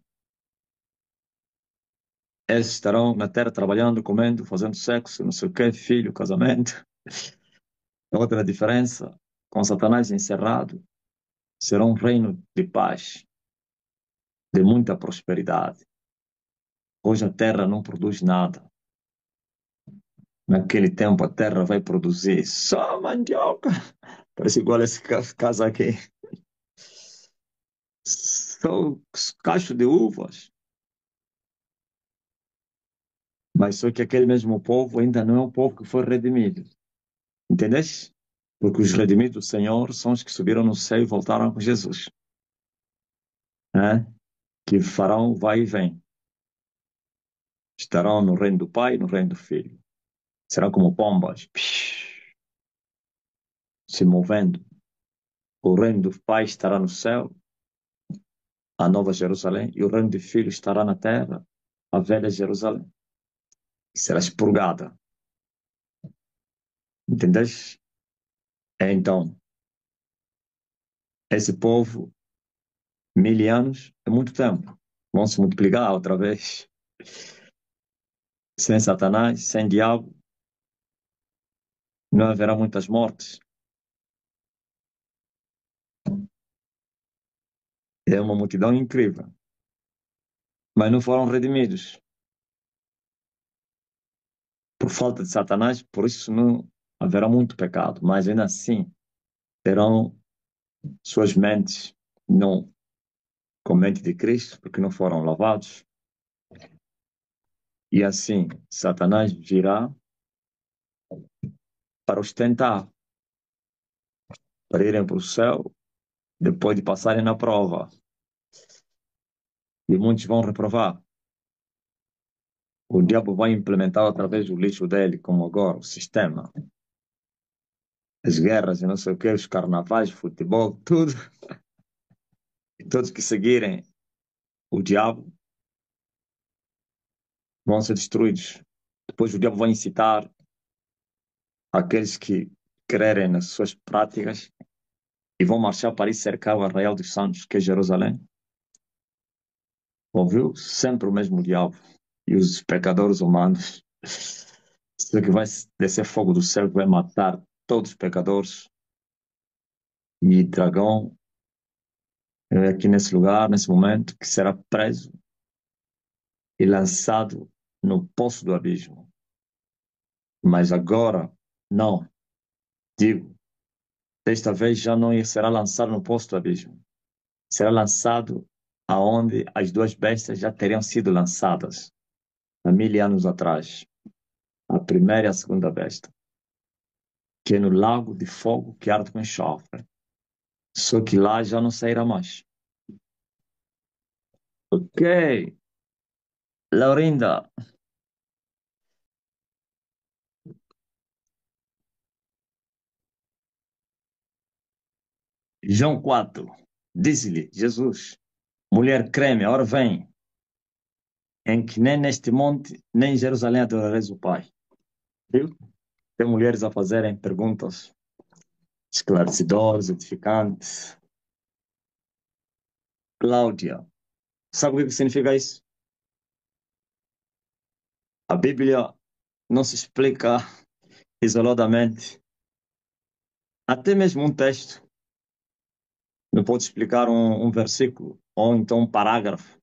eles estarão na terra trabalhando, comendo, fazendo sexo, não sei o quê, filho, casamento. Outra diferença, com Satanás encerrado, será um reino de paz, de muita prosperidade. Hoje a terra não produz nada. Naquele tempo a terra vai produzir só mandioca. Parece igual esse caso aqui. Só cacho de uvas. Mas só que aquele mesmo povo ainda não é um povo que foi redimido. Entendeste? Porque os redimidos do Senhor são os que subiram no céu e voltaram com Jesus. Né? Que farão vai e vem. Estarão no reino do Pai e no reino do Filho. Serão como pombas, se movendo. O reino do Pai estará no céu, a nova Jerusalém, e o reino do Filho estará na terra, a velha Jerusalém. Será expurgada. Entendes? Então, esse povo, 1000 anos, é muito tempo. Vão se multiplicar outra vez. Sem Satanás, sem diabo, não haverá muitas mortes. É uma multidão incrível. Mas não foram redimidos por falta de Satanás, por isso não haverá muito pecado. Mas ainda assim, terão suas mentes não com mente de Cristo, porque não foram lavados. E assim, Satanás virá para os tentar, para irem para o céu, depois de passarem na prova. E muitos vão reprovar. O diabo vai implementar através do lixo dele, como agora, o sistema. As guerras e não sei o que, os carnavais, futebol, tudo. E todos que seguirem o diabo vão ser destruídos. Depois o diabo vai incitar aqueles que crerem nas suas práticas e vão marchar para ir cercar o Arraial dos Santos, que é Jerusalém. Ouviu? Sempre o mesmo diabo e os pecadores humanos. Só que vai descer fogo do céu que vai matar todos os pecadores. E dragão é aqui nesse lugar, nesse momento, que será preso e lançado no poço do abismo. Mas agora, não. Digo, desta vez já não será lançado no poço do abismo. Será lançado aonde as duas bestas já teriam sido lançadas, há 1000 anos atrás. A primeira e a segunda besta, que é no lago de fogo que arde com enxofre. Só que lá já não sairá mais. Ok, Laurinda. João 4. Disse-lhe Jesus: mulher, creme, a hora vem, em que nem neste monte, nem em Jerusalém adorareis o Pai. Viu? Tem mulheres a fazerem perguntas esclarecedoras, edificantes. Cláudia, sabe o que significa isso? A Bíblia não se explica isoladamente. Até mesmo um texto não pode explicar um versículo ou então um parágrafo,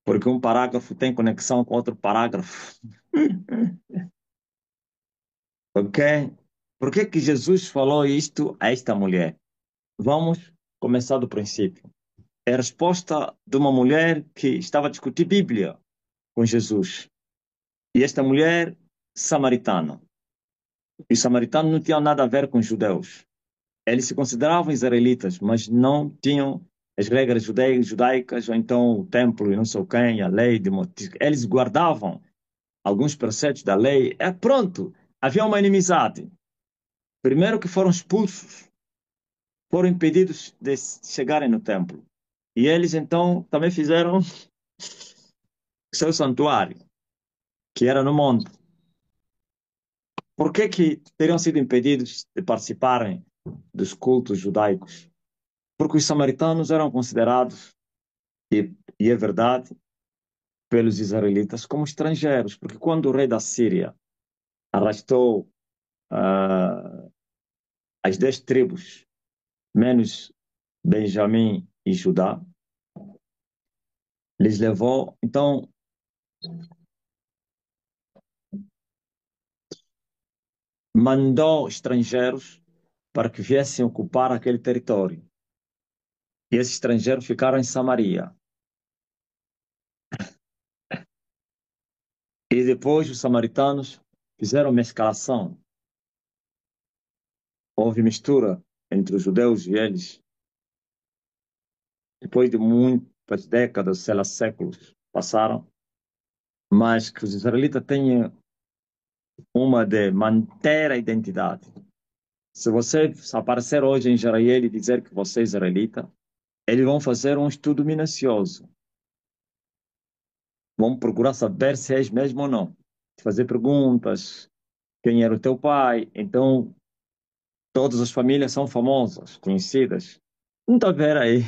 porque um parágrafo tem conexão com outro parágrafo. Ok? Por que que Jesus falou isto a esta mulher? Vamos começar do princípio. É a resposta de uma mulher que estava a discutir Bíblia com Jesus. E esta mulher, samaritana. E os samaritanos não tinham nada a ver com os judeus. Eles se consideravam israelitas, mas não tinham as regras judaicas, ou então o templo e não sei quem, a lei de Moisés. Eles guardavam alguns preceitos da lei. É pronto, havia uma inimizade. Primeiro que foram expulsos, foram impedidos de chegarem no templo. E eles então também fizeram seu santuário, que era no monte. Por que que teriam sido impedidos de participarem dos cultos judaicos? Porque os samaritanos eram considerados, e é verdade, pelos israelitas como estrangeiros, porque quando o rei da Síria arrastou as 10 tribos, menos Benjamim e Judá, lhes levou, então, mandou estrangeiros para que viessem ocupar aquele território. E esses estrangeiros ficaram em Samaria. E depois os samaritanos fizeram uma escalação. Houve mistura entre os judeus e eles. Depois de muitas décadas, sei lá, séculos, passaram. Mas que os israelitas têm uma de manter a identidade. Se você aparecer hoje em Israel e dizer que você é israelita, eles vão fazer um estudo minucioso. Vão procurar saber se és mesmo ou não. Fazer perguntas. quem era o teu pai. Então, todas as famílias são famosas, conhecidas. Então, pera aí.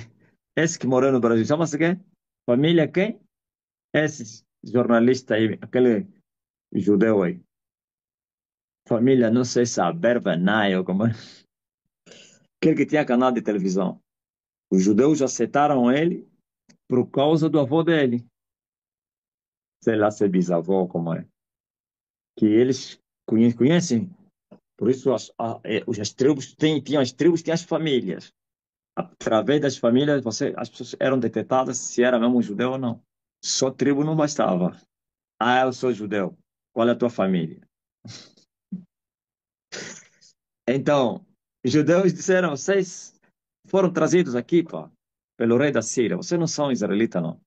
Esse que morou no Brasil, chama-se quem? Família quem? Esse jornalista aí, aquele judeu aí. Família, não sei se é Berbanai ou como é. Aquele que tinha canal de televisão. Os judeus aceitaram ele por causa do avô dele. Sei lá se é bisavô, como é. Que eles conhecem. Por isso as tribos tinham as tribos, tinham as famílias. Através das famílias, as pessoas eram detectadas se era mesmo um judeu ou não. Só tribo não bastava. Ah, eu sou judeu. Qual é a tua família? Então, os judeus disseram, vocês foram trazidos aqui, pá, pelo rei da Síria. Vocês não são israelitas, não.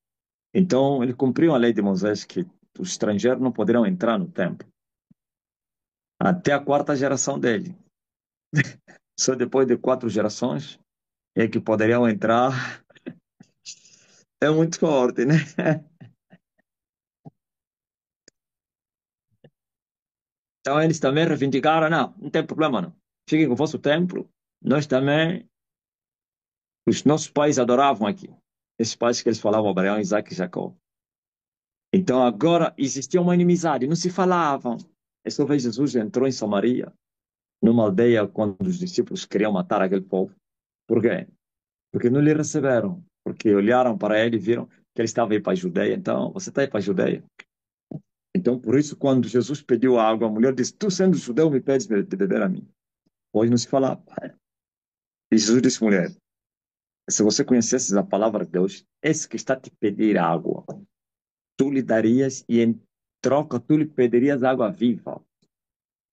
Então, ele cumpriu a lei de Moisés que os estrangeiros não poderiam entrar no templo. Até a quarta geração dele. Só depois de quatro gerações é que poderiam entrar. É muito forte, né? Então, eles também reivindicaram, não, não tem problema, não. Fiquem com o vosso templo. Nós também, os nossos pais adoravam aqui. Esses pais que eles falavam, Abraão, Isaac e Jacó. Então agora existia uma inimizade, não se falavam. Essa vez Jesus entrou em Samaria, numa aldeia, quando os discípulos queriam matar aquele povo. Por quê? Porque não lhe receberam. Porque olharam para ele e viram que ele estava aí para a Judeia. Então, você está aí para a Judeia. Então, por isso, quando Jesus pediu água, a mulher disse: Tu, sendo judeu, me pedes de beber a mim. Hoje não se fala. E Jesus disse: Mulher, se você conhecesse a palavra de Deus, esse que está a te pedir água, tu lhe darias e em troca tu lhe pedirias água viva.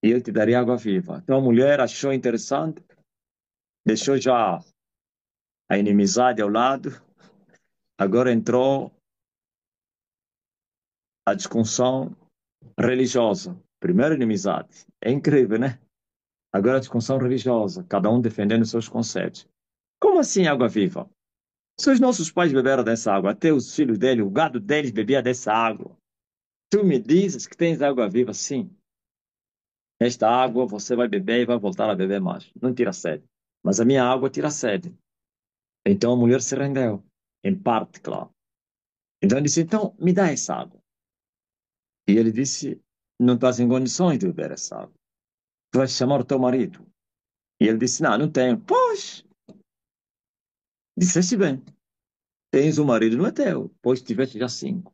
E ele te daria água viva. Então a mulher achou interessante, deixou já a inimizade ao lado, agora entrou a discussão religiosa. Primeiro inimizade. É incrível, né? Agora a discussão religiosa, cada um defendendo seus conceitos. Como assim água viva? Se os nossos pais beberam dessa água, até os filhos dele, o gado deles bebia dessa água. Tu me dizes que tens água viva? Sim. Esta água você vai beber e vai voltar a beber mais. Não tira sede. Mas a minha água tira sede. Então a mulher se rendeu. Em parte, claro. Então ele disse: Então me dá essa água. E ele disse: Não estás em condições de beber essa água. Tu vais chamar o teu marido. E ele disse: Não, não tenho. Pois, disseste bem. Tens um marido, não é teu. Pois tiveste já cinco.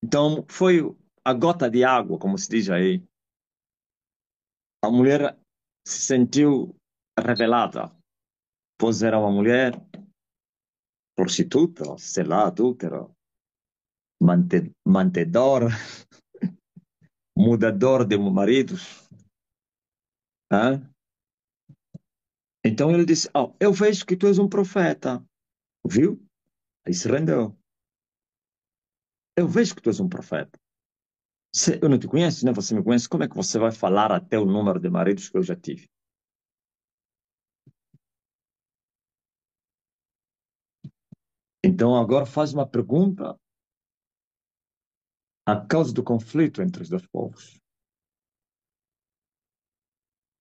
Então foi a gota de água, como se diz aí. A mulher se sentiu revelada, pois era uma mulher prostituta, sei lá, adúltera, mantedora, mudador de maridos. Hã? Então ele disse: Eu vejo que tu és um profeta. Viu? Aí se rendeu. Eu vejo que tu és um profeta. Se eu não te conheço, nem você me conhece, como é que você vai falar até o número de maridos que eu já tive? Então agora faz uma pergunta a causa do conflito entre os dois povos.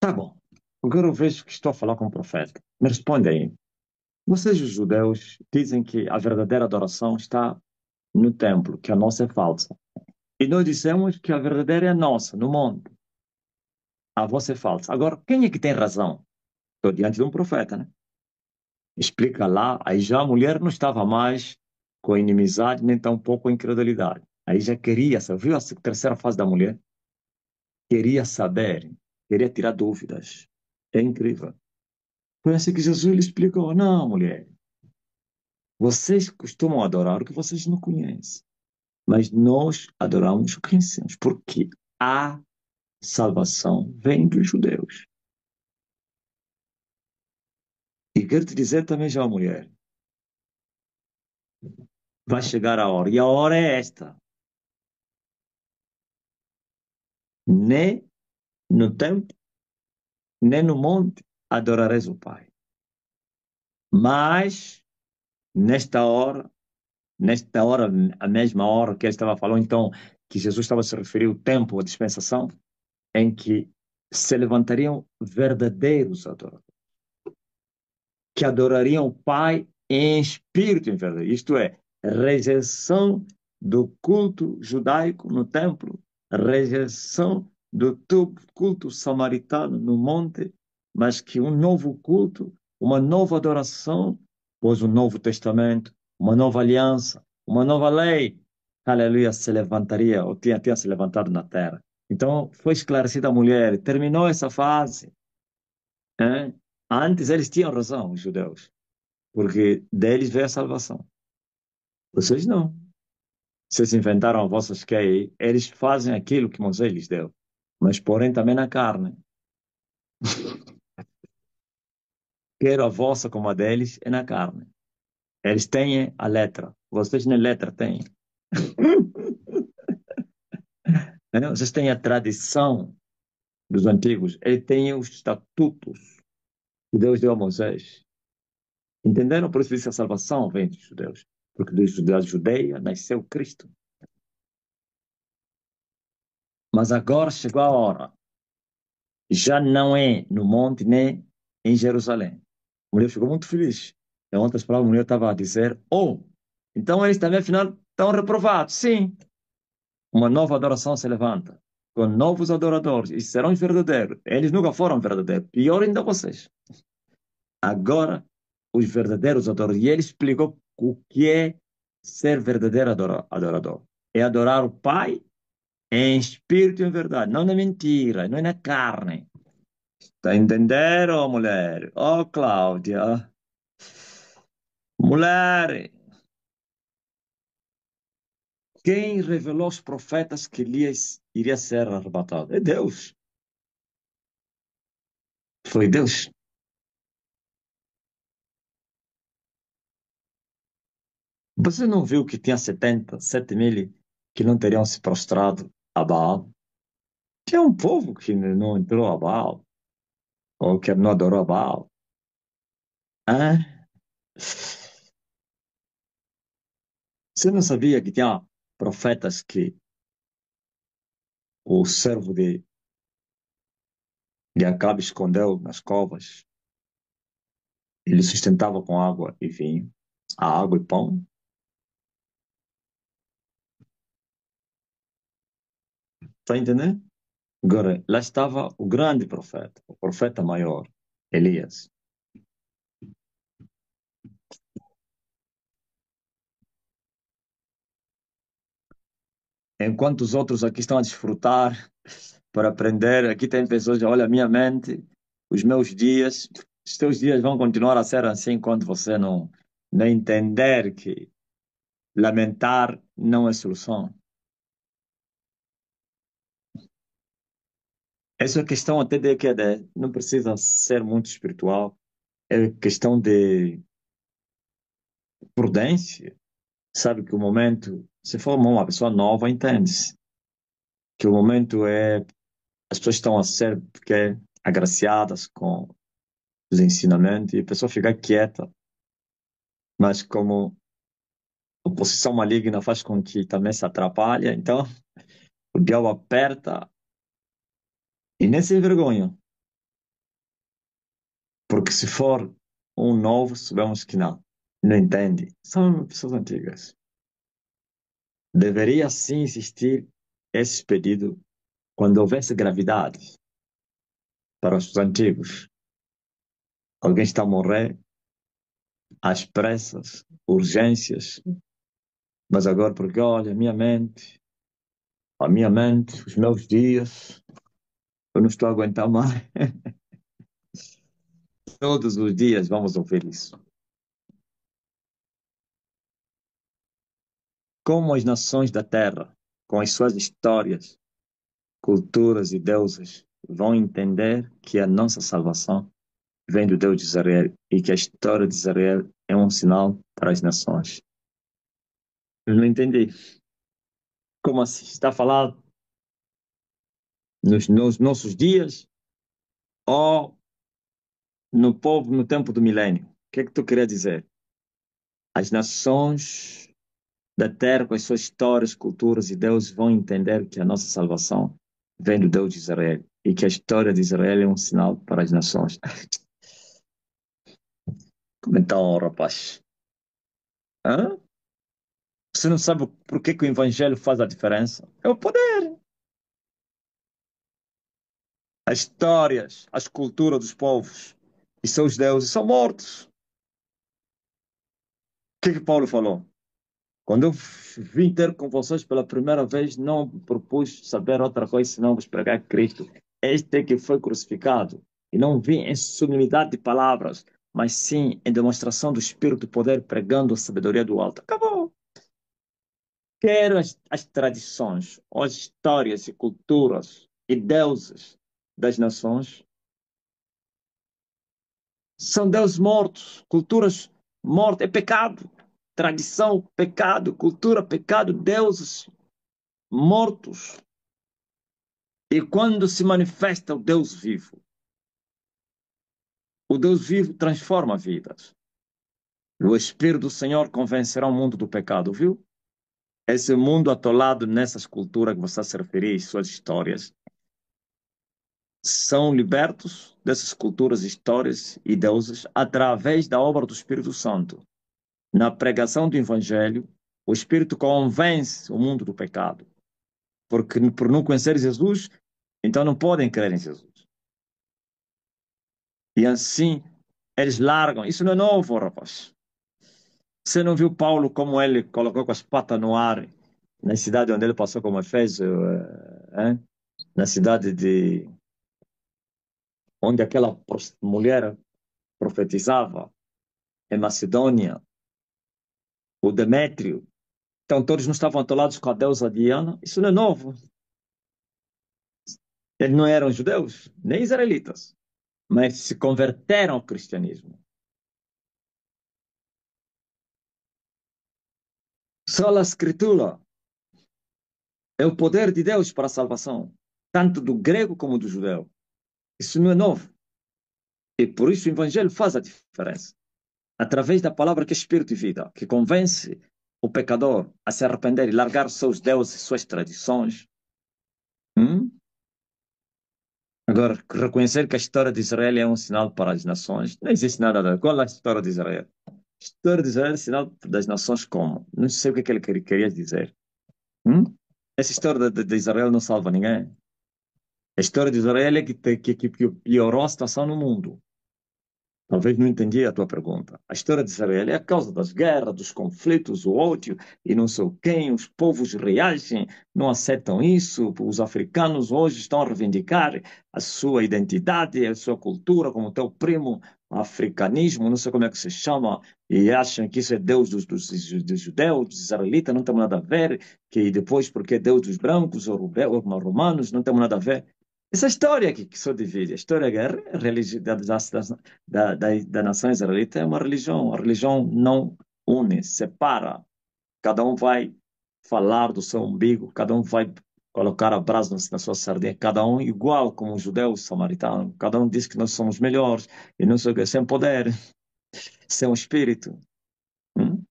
Tá bom. Agora eu vejo que estou a falar com um profeta. Me responde aí. Vocês, os judeus, dizem que a verdadeira adoração está no templo, que a nossa é falsa. E nós dissemos que a verdadeira é a nossa, no monte. A vossa é falsa. Agora, quem é que tem razão? Estou diante de um profeta, né? Explica lá. Aí já a mulher não estava mais com inimizade, nem tampouco com incredulidade. Aí já queria saber. Viu a terceira fase da mulher? Queria saber, queria tirar dúvidas. É incrível. Foi assim que Jesus lhe explicou: Não, mulher, vocês costumam adorar o que vocês não conhecem. Mas nós adoramos o que conhecemos, porque a salvação vem dos judeus. E quero te dizer também, já, mulher, vai chegar a hora, e a hora é esta. Nem no templo, nem no monte adorareis o Pai. Mas, nesta hora, a mesma hora que ele estava falando, então, que Jesus estava se referindo ao tempo, a dispensação, em que se levantariam verdadeiros adoradores, que adorariam o Pai em espírito e em verdade. Isto é, rejeição do culto judaico no templo, rejeição do culto samaritano no monte, mas que um novo culto, uma nova adoração, pois um novo testamento, uma nova aliança, uma nova lei, aleluia, se levantaria, ou tinha se levantado na terra. Então, foi esclarecida a mulher, terminou essa fase. Né? Antes eles tinham razão, os judeus, porque deles veio a salvação. Vocês não. Vocês inventaram a vossas QI, eles fazem aquilo que Moisés lhes deu, mas porém também na carne. Quero a vossa como a deles é na carne. Eles têm a letra, vocês nem letra têm. Né? Vocês têm a tradição dos antigos, ele tem os estatutos que Deus deu a Moisés. Entenderam? Por isso diz que a salvação vem dos judeus, porque da Judeia nasceu Cristo. Mas agora chegou a hora. Já não é no monte nem em Jerusalém. A mulher ficou muito feliz. Em outras palavras, a mulher estava a dizer: Oh, então eles também afinal estão reprovados. Sim, uma nova adoração se levanta, com novos adoradores, e serão os verdadeiros. Eles nunca foram verdadeiros. Pior ainda vocês. Agora, os verdadeiros adoradores. E ele explicou o que é ser verdadeiro adorador. É adorar o Pai em espírito e em verdade, não na mentira, não é na carne. Tá entendendo, mulher? Oh, Cláudia. Mulher, quem revelou aos profetas que Elias iria ser arrebatado? É Deus. Foi Deus. Você não viu que tinha 77 mil que não teriam se prostrado a Baal? Tinha um povo que não entrou a Baal, ou que não adorou a Baal. Ah, você não sabia que tinha profetas que o servo de Acabe escondeu nas covas? Ele sustentava com água e vinho, a água e pão. Está entendendo? Agora, lá estava o grande profeta, o profeta maior, Elias. Enquanto os outros aqui estão a desfrutar para aprender, aqui tem pessoas, olha, a minha mente, os meus dias, os teus dias vão continuar a ser assim enquanto você não entender que lamentar não é solução. Essa é questão até não precisa ser muito espiritual, é questão de prudência. Sabe que o momento, se for uma pessoa nova, entende-se que o momento é, as pessoas estão a ser porque, agraciadas com os ensinamentos e a pessoa fica quieta, mas como a oposição maligna faz com que também se atrapalhe, então o diabo aperta e nem se envergonha, porque se for um novo, sabemos que não entende. São pessoas antigas. Deveria sim existir esse pedido quando houvesse gravidade para os antigos. Alguém está a morrer às pressas, urgências, mas agora porque olha, a minha mente, os meus dias, eu não estou a aguentar mais. Todos os dias vamos ouvir isso. Como as nações da terra, com as suas histórias, culturas e deuses, vão entender que a nossa salvação vem do Deus de Israel e que a história de Israel é um sinal para as nações. Eu não entendi. Como assim? Está a falar nos nossos dias ou no povo no tempo do milênio? O que é que tu queria dizer? As nações da terra, com as suas histórias, culturas e deuses, vão entender que a nossa salvação vem do Deus de Israel e que a história de Israel é um sinal para as nações. Como então, rapaz? Hã? Você não sabe por que que o evangelho faz a diferença? É o poder. As histórias, as culturas dos povos e seus deuses são mortos. O que Paulo falou? Quando eu vim ter com vocês pela primeira vez, não propus saber outra coisa senão vos pregar Cristo. Este que foi crucificado. E não vim em sublimidade de palavras, mas sim em demonstração do Espírito do poder, pregando a sabedoria do alto. Acabou. Quero as tradições, as histórias e culturas e deuses das nações são deuses mortos, culturas mortas, é pecado. Tradição, pecado, cultura, pecado, deuses mortos. E quando se manifesta o Deus vivo transforma vidas. O Espírito do Senhor convencerá o mundo do pecado, viu? Esse mundo atolado nessas culturas que você se referir, suas histórias, são libertos dessas culturas, histórias e deuses através da obra do Espírito Santo. Na pregação do Evangelho, o Espírito convence o mundo do pecado. Porque por não conhecer Jesus, então não podem crer em Jesus. E assim, eles largam. Isso não é novo, rapaz. Você não viu Paulo como ele colocou com as patas no ar na cidade onde ele passou como Efésio, na cidade de onde aquela mulher profetizava, em Macedônia, o Demétrio. Então todos não estavam atolados com a deusa Diana. Isso não é novo. Eles não eram judeus, nem israelitas, mas se converteram ao cristianismo. Só a Escritura é o poder de Deus para a salvação, tanto do grego como do judeu. Isso não é novo. E por isso o Evangelho faz a diferença. Através da palavra que é Espírito e vida, que convence o pecador a se arrepender e largar os seus deuses e suas tradições. Hum? Agora, reconhecer que a história de Israel é um sinal para as nações, não existe nada a ver. Qual é a história de Israel? A história de Israel é sinal das nações como? Não sei o que é que ele queria dizer. Hum? Essa história de Israel não salva ninguém. A história de Israel é que piorou a situação no mundo. Talvez não entendi a tua pergunta. A história de Israel é a causa das guerras, dos conflitos, o ódio e não sei o quê. Os povos reagem, não aceitam isso. Os africanos hoje estão a reivindicar a sua identidade, a sua cultura, como o teu primo, africanismo, não sei como é que se chama, e acham que isso é Deus dos judeus, dos israelitas, não tem nada a ver, que depois porque é Deus dos brancos ou romanos, não tem nada a ver. Essa história que só divide, a história da guerra, a religião da nação israelita é uma religião. A religião não une, separa. Cada um vai falar do seu umbigo, cada um vai colocar a brasa na sua sardinha, cada um igual como o judeu, o samaritano. Cada um diz que nós somos melhores e não sei o que, sem poder, sem um espírito. Hum?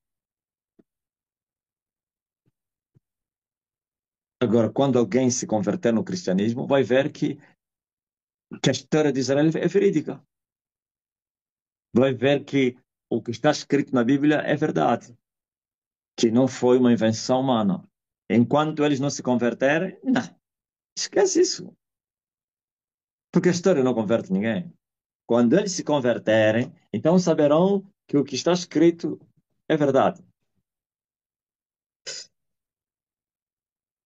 Agora, quando alguém se converter no cristianismo, vai ver que a história de Israel é verídica. Vai ver que o que está escrito na Bíblia é verdade, que não foi uma invenção humana. Enquanto eles não se converterem, não, esquece isso, porque a história não converte ninguém. Quando eles se converterem, então saberão que o que está escrito é verdade.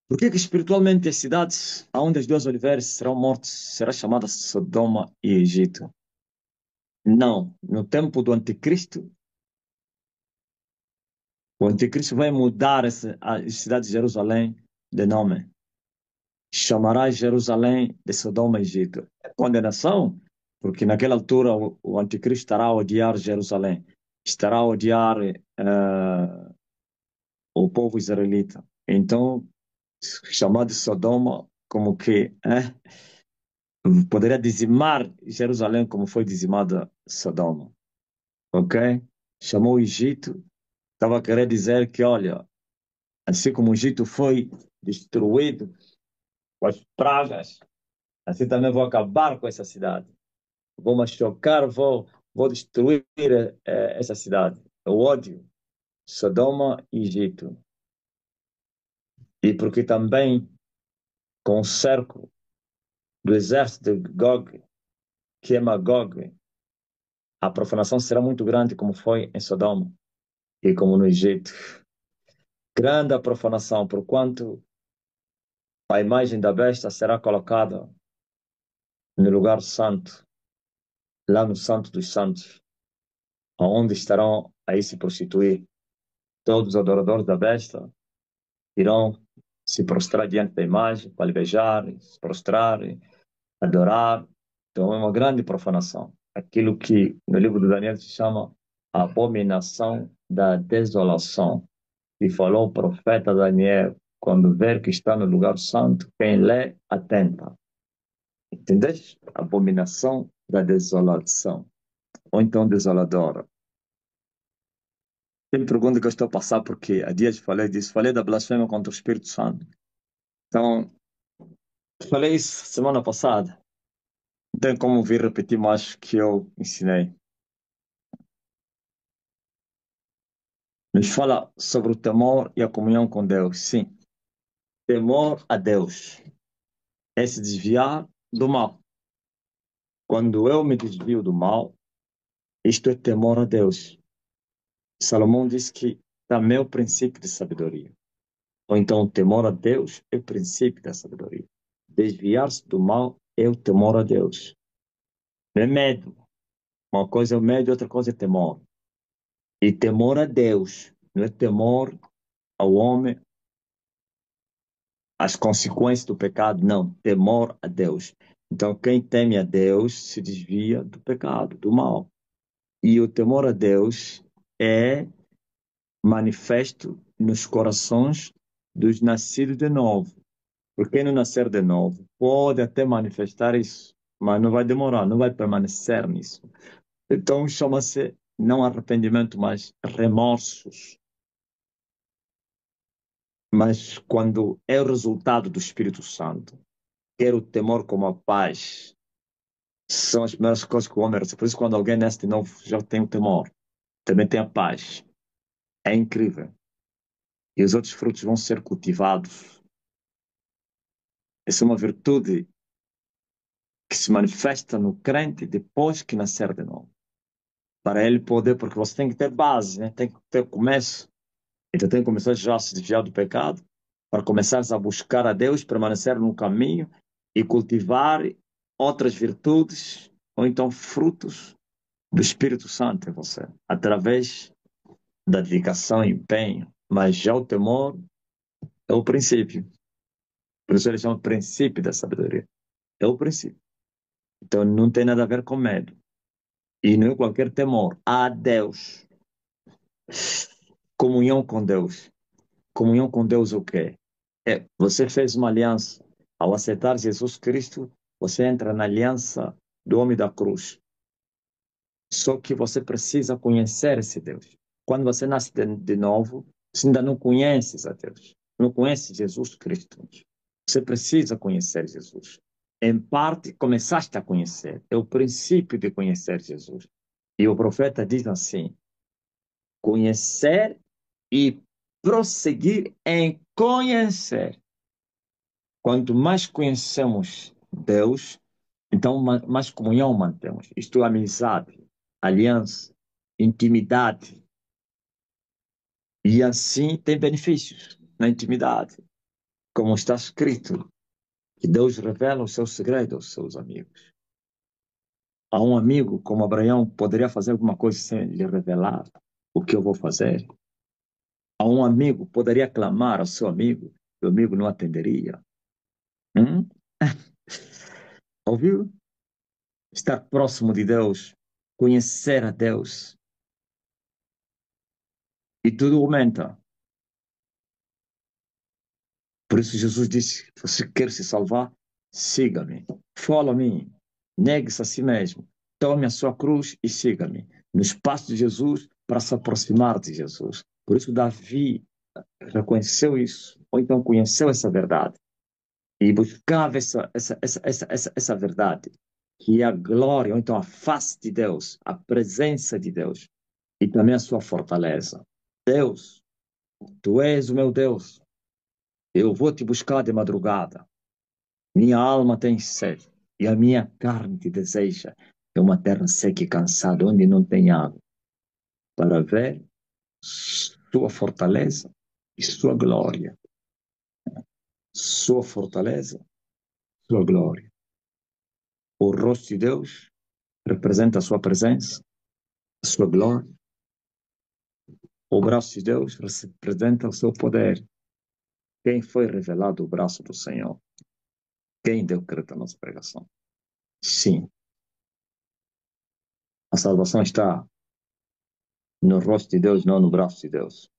Por que espiritualmente as cidades onde as duas oliveiras serão mortas será chamada Sodoma e Egito? Não, no tempo do anticristo, o anticristo vai mudar a cidade de Jerusalém de nome. Chamará Jerusalém de Sodoma e Egito. É condenação, porque naquela altura o anticristo estará a odiar Jerusalém, estará a odiar o povo israelita. Então, chamar de Sodoma como que poderia dizimar Jerusalém como foi dizimada Sodoma. Ok? Chamou o Egito, estava a querer dizer que, olha, assim como o Egito foi destruído com as pragas, Assim também vou acabar com essa cidade. Vou machucar, vou destruir essa cidade. Eu ódio Sodoma e Egito. E porque também, com o cerco do exército de Gog, que é Magog, a profanação será muito grande, como foi em Sodoma e como no Egito. Grande a profanação, porquanto a imagem da besta será colocada no lugar santo, lá no Santo dos Santos, onde estarão aí se prostituir. Todos os adoradores da besta irão se prostrar diante da imagem, para lhe beijar, se prostrar, adorar. Então é uma grande profanação. Aquilo que no livro de Daniel se chama abominação da desolação. E falou o profeta Daniel, quando ver que está no lugar santo, quem lê, atenta. Entendeste? Abominação da desolação. Ou então desoladora. Tem pergunta que eu estou a passar porque há dias falei disso. Falei da blasfêmia contra o Espírito Santo. Então, falei isso semana passada. Não tem como vir repetir mais que eu ensinei. Nos fala sobre o temor e a comunhão com Deus. Sim, temor a Deus é se desviar do mal. Quando eu me desvio do mal, isto é temor a Deus. Salomão diz que também é o princípio de sabedoria. Ou então, o temor a Deus é o princípio da sabedoria. Desviar-se do mal é o temor a Deus. Não é medo. Uma coisa é o medo, outra coisa é temor. E temor a Deus, não é temor ao homem, às consequências do pecado, não. Temor a Deus. Então, quem teme a Deus se desvia do pecado, do mal. E o temor a Deus é manifesto nos corações dos nascidos de novo. Porque quem não nascer de novo pode até manifestar isso, mas não vai demorar, não vai permanecer nisso. Então chama-se não arrependimento, mas remorsos. Mas quando é o resultado do Espírito Santo, quer o temor como a paz, são as primeiras coisas que o homem recebe. Por isso, quando alguém nasce de novo, já tem o temor, também tem a paz. É incrível. E os outros frutos vão ser cultivados. Essa é uma virtude que se manifesta no crente depois que nascer de novo. Para ele poder, porque você tem que ter base, né? Tem que ter começo. Então tem que começar já a se desviar do pecado, para começar a buscar a Deus, permanecer no caminho e cultivar outras virtudes, ou então frutos do Espírito Santo em você, através da dedicação e empenho. Mas já o temor é o princípio. Por isso ele chama princípio da sabedoria. É o princípio. Então não tem nada a ver com medo. E não é qualquer temor. A Deus. Comunhão com Deus. Comunhão com Deus o quê? Você fez uma aliança. Ao aceitar Jesus Cristo, você entra na aliança do homem da cruz. Só que você precisa conhecer esse Deus. Quando você nasce de novo, você ainda não conhece a Deus. Não conhece Jesus Cristo. Você precisa conhecer Jesus. Em parte, começaste a conhecer. É o princípio de conhecer Jesus. E o profeta diz assim: conhecer e prosseguir em conhecer. Quanto mais conhecemos Deus, então mais comunhão mantemos. Isto é amizade, aliança, intimidade. E assim tem benefícios na intimidade. Como está escrito, que Deus revela o seu segredo aos seus amigos. A um amigo como Abraão poderia fazer alguma coisa sem lhe revelar o que eu vou fazer. A um amigo poderia clamar ao seu amigo, o amigo não atenderia. Hum? Ouviu? Estar próximo de Deus, conhecer a Deus. E tudo aumenta. Por isso Jesus disse: você quer se salvar? Siga-me. Follow me. Negue-se a si mesmo. Tome a sua cruz e siga-me. Nos passos de Jesus para se aproximar de Jesus. Por isso Davi reconheceu isso, ou então conheceu essa verdade. e buscava essa verdade, que é a glória, ou então a face de Deus, a presença de Deus, e também a sua fortaleza. Deus, tu és o meu Deus, eu vou te buscar de madrugada. Minha alma tem sede, e a minha carne te deseja. É uma terra seca e cansada, onde não tem água, para ver sua fortaleza e sua glória. Sua fortaleza, sua glória. O rosto de Deus representa a sua presença, a sua glória. O braço de Deus representa o seu poder. Quem foi revelado o braço do Senhor? Quem deu crédito à nossa pregação? Sim, a salvação está no rosto de Deus, não no braço de Deus.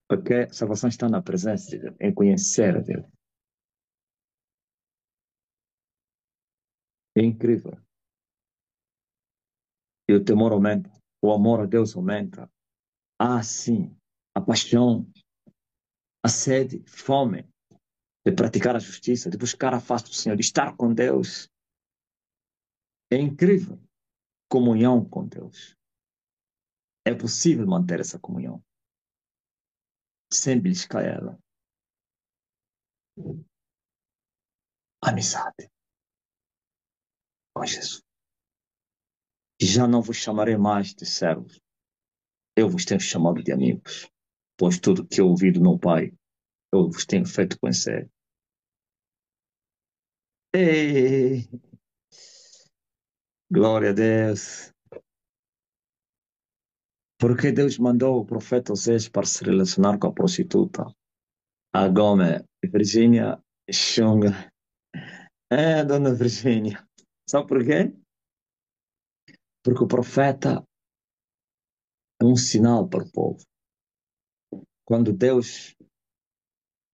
Porque a salvação está na presença de Deus, em conhecer a Deus. É incrível. E o temor aumenta, o amor a Deus aumenta. Ah, sim, a paixão, a sede, fome de praticar a justiça, de buscar a face do Senhor, de estar com Deus. É incrível. Comunhão com Deus. É possível manter essa comunhão sem beliscar ela. Amizade com Jesus. Já não vos chamarei mais de servos. Eu vos tenho chamado de amigos, pois tudo que eu ouvi do meu Pai, eu vos tenho feito conhecer. Ei, glória a Deus. Porque Deus mandou o profeta Osés para se relacionar com a prostituta, a Gomer, Virgínia Xunga. É, dona Virgínia. Sabe por quê? Porque o profeta é um sinal para o povo. Quando Deus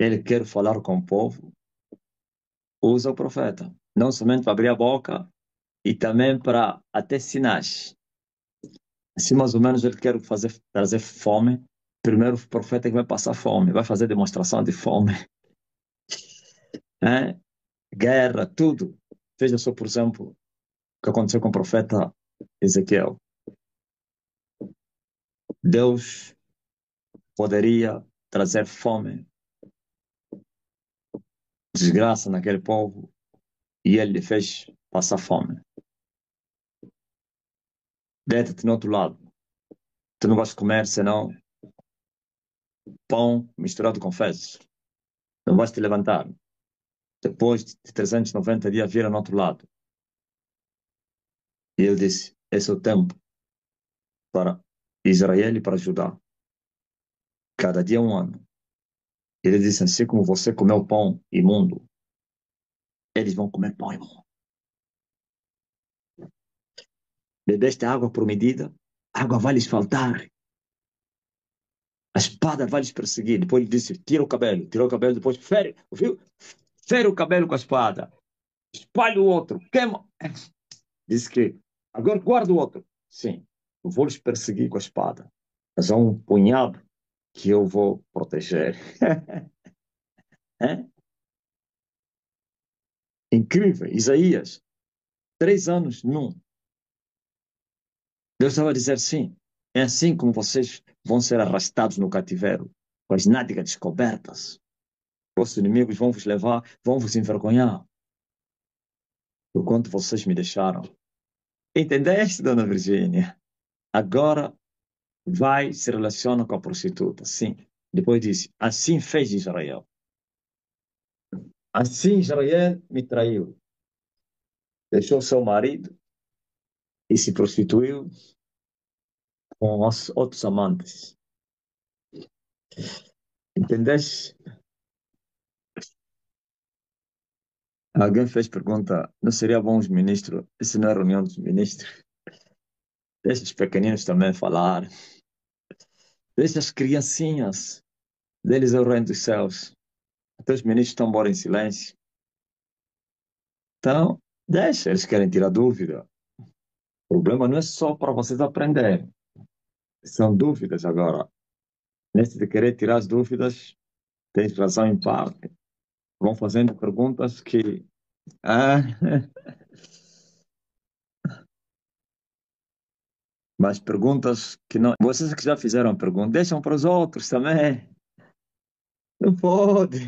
ele quer falar com o povo, usa o profeta. Não somente para abrir a boca, e também para até sinais. Se mais ou menos ele quer trazer fome, primeiro o profeta que vai passar fome, vai fazer demonstração de fome. Né? Guerra, tudo. Veja só, por exemplo, o que aconteceu com o profeta Ezequiel. Deus poderia trazer fome, desgraça naquele povo, e ele lhe fez passar fome. Deita-te no outro lado. Tu não vais comer senão pão misturado com fezes. Não vais te levantar. Depois de 390 dias, vira no outro lado. E ele disse: esse é o tempo para Israel e para Judá. Cada dia é um ano. Ele disse: assim como você comeu pão imundo, eles vão comer pão imundo. Bebeste água por medida, água vai lhes faltar. A espada vai lhes perseguir. Depois ele disse: tira o cabelo. Tirou o cabelo, depois fere, viu? Fere o cabelo com a espada. Espalha o outro, queima. Disse que agora guarda o outro. Sim, eu vou lhes perseguir com a espada. Mas há um punhado que eu vou proteger. É? Incrível. Isaías, 3 anos num. Deus estava a dizer sim. É assim como vocês vão ser arrastados no cativeiro, com as nádegas descobertas. Vossos inimigos vão vos levar, vão vos envergonhar, por quanto vocês me deixaram. Entendeste, dona Virgínia? Agora vai se relaciona com a prostituta. Sim. Depois disse: assim fez Israel. Assim Israel me traiu. Deixou seu marido e se prostituiu com os outros amantes. Entendeste? Alguém fez pergunta: não seria bom os ministros? Isso não é reunião dos ministros. Deixa os pequeninos também falar. Deixa as criancinhas. Deles é o reino dos céus. Até os ministros estão embora em silêncio. Então, deixa, eles querem tirar dúvida. O problema não é só para vocês aprenderem. São dúvidas agora. Nesse de querer tirar as dúvidas, tens razão em parte. Vão fazendo perguntas que... Ah, mas perguntas que não... Vocês que já fizeram perguntas, deixam para os outros também. Não pode.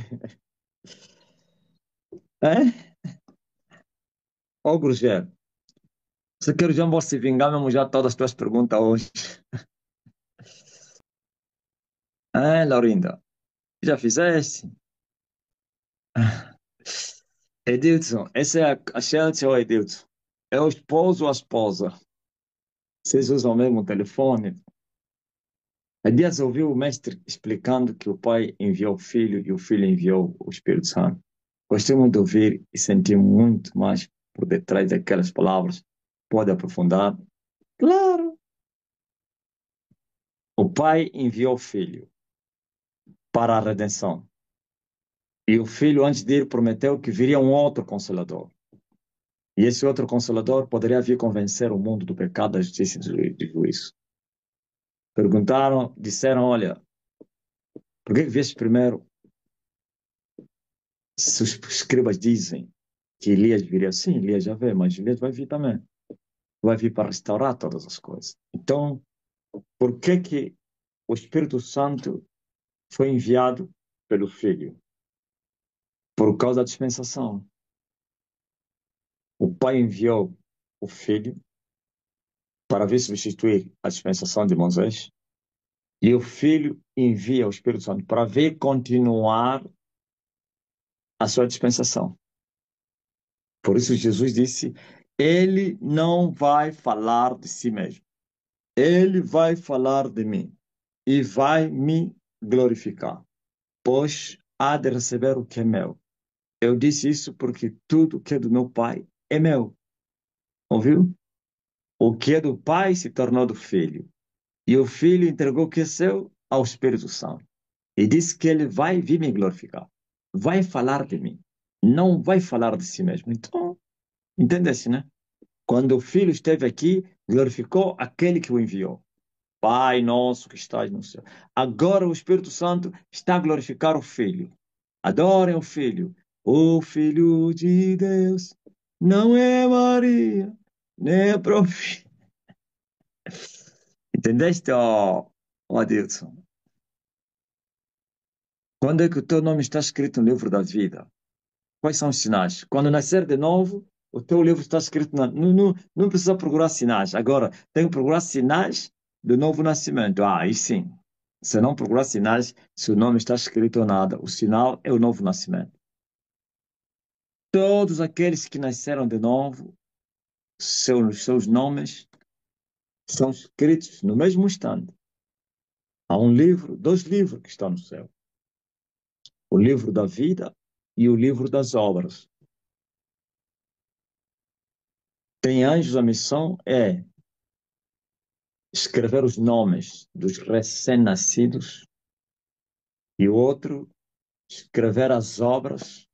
É? Ô, Grugel, você quer já se vingar mesmo já todas as tuas perguntas hoje? É, Laurinda? Já fizeste? Edilson, esse é a Chelsea ou Edilson? É o esposo ou a esposa? Vocês usam o mesmo telefone? Há dias eu ouvi o mestre explicando que o pai enviou o filho e o filho enviou o Espírito Santo. Gostei muito de ouvir e senti muito mais por detrás daquelas palavras. Pode aprofundar? Claro! O pai enviou o filho para a redenção. E o filho, antes de ir, prometeu que viria um outro consolador. E esse outro consolador poderia vir convencer o mundo do pecado, da justiça e do juízo. Perguntaram, disseram, olha, por que vieste primeiro? Se os escribas dizem que Elias viria, sim, Elias já veio, mas Elias vai vir também. Vai vir para restaurar todas as coisas. Então, por que que o Espírito Santo foi enviado pelo Filho? Por causa da dispensação. O Pai enviou o Filho para vir substituir a dispensação de Moisés, e o Filho envia o Espírito Santo para vir continuar a sua dispensação. Por isso Jesus disse, ele não vai falar de si mesmo. Ele vai falar de mim e vai me glorificar, pois há de receber o que é meu. Eu disse isso porque tudo que é do meu Pai é meu. Ouviu? O que é do Pai se tornou do Filho. E o Filho entregou o que é seu ao Espírito Santo. E disse que ele vai vir me glorificar. Vai falar de mim. Não vai falar de si mesmo. Então, entende-se, né? Quando o Filho esteve aqui, glorificou aquele que o enviou. Pai nosso que estás no céu. Agora o Espírito Santo está a glorificar o Filho. Adorem o Filho. O Filho de Deus não é Maria, nem é profeta. Entendeste, ó Adilson? Quando é que o teu nome está escrito no livro da vida? Quais são os sinais? Quando nascer de novo, o teu livro está escrito. Não precisa procurar sinais. Agora, tem que procurar sinais do novo nascimento. Ah, aí sim. Se não procurar sinais, se o nome está escrito ou nada, o sinal é o novo nascimento. Todos aqueles que nasceram de novo, seus nomes são escritos no mesmo instante. Há um livro, dois livros que estão no céu: o livro da vida e o livro das obras. Tem anjos, a missão é escrever os nomes dos recém-nascidos e o outro escrever as obras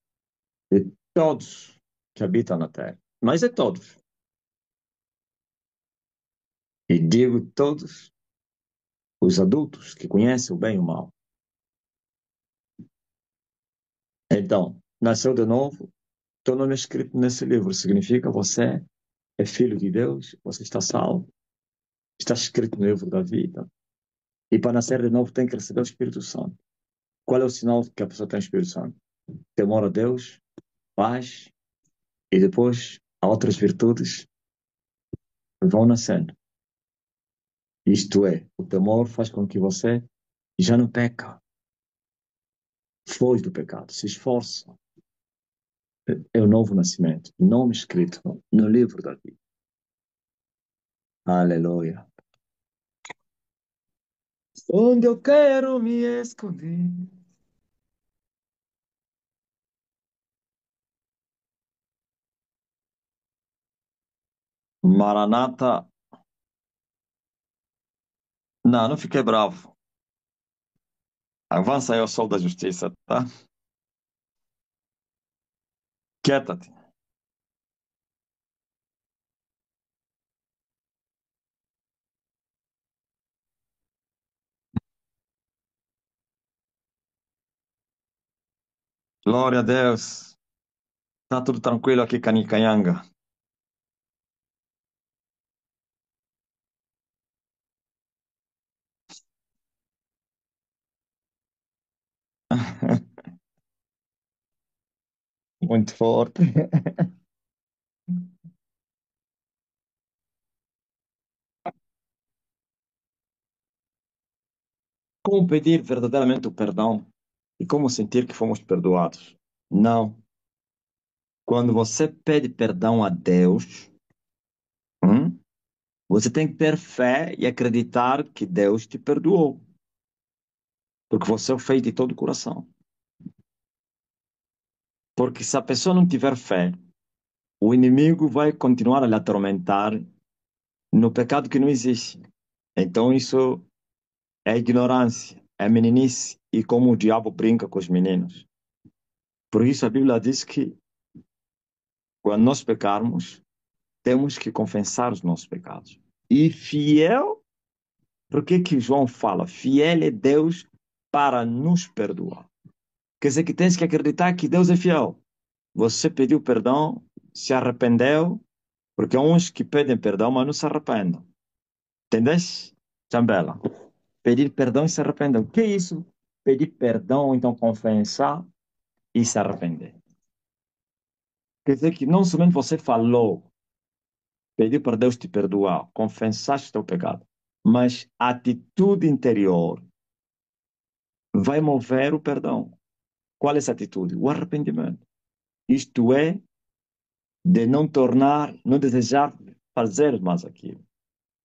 de todos que habitam na terra. Mas é todos. E digo todos os adultos que conhecem o bem e o mal. Então, nasceu de novo, teu nome é escrito nesse livro. Significa você é filho de Deus, você está salvo, está escrito no livro da vida. E para nascer de novo tem que receber o Espírito Santo. Qual é o sinal que a pessoa tem o Espírito Santo? Temor a Deus, paz, e depois há outras virtudes que vão nascendo. Isto é, o temor faz com que você já não peca, foge do pecado, se esforça. É o novo nascimento, nome escrito no livro da vida. Aleluia. Onde eu quero me esconder. Maranata. Não, não fiquei bravo. Avança aí ao sol da justiça, tá? Quieta-te. Glória a Deus. Tá tudo tranquilo aqui, Canicayanga. Muito forte. Como pedir verdadeiramente o perdão e como sentir que fomos perdoados? Não. Quando você pede perdão a Deus, hum, você tem que ter fé e acreditar que Deus te perdoou, porque você o fez de todo o coração. Porque se a pessoa não tiver fé, o inimigo vai continuar a lhe atormentar no pecado que não existe. Então isso é ignorância, é meninice e como o diabo brinca com os meninos. Por isso a Bíblia diz que quando nós pecarmos, temos que confessar os nossos pecados. E fiel, por que que João fala? Fiel é Deus para nos perdoar. Quer dizer que tens que acreditar que Deus é fiel. Você pediu perdão, se arrependeu, porque há uns que pedem perdão, mas não se arrependem. Entendeste, Chambela? Pedir perdão e se arrepender. O que é isso? Pedir perdão, então confessar e se arrepender. Quer dizer que não somente você falou, pediu para Deus te perdoar, confessaste teu pecado, mas a atitude interior vai mover o perdão. Qual é essa atitude? O arrependimento. Isto é, de não tornar, não desejar fazer mais aquilo.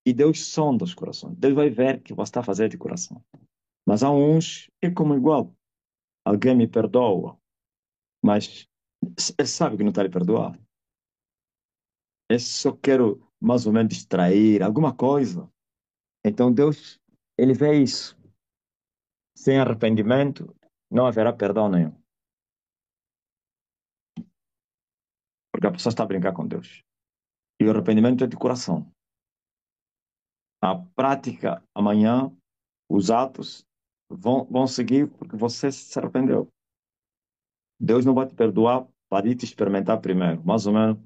E Deus sonda os corações. Deus vai ver que você está fazendo de coração. Mas há uns, é como igual. Alguém me perdoa, mas ele sabe que não está lhe perdoar. Eu só quero mais ou menos distrair, alguma coisa. Então Deus, ele vê isso. Sem arrependimento, não haverá perdão nenhum. Porque a pessoa está a brincar com Deus. E o arrependimento é de coração. A prática, amanhã, os atos vão seguir porque você se arrependeu. Deus não vai te perdoar para ir te experimentar primeiro. Mais ou menos,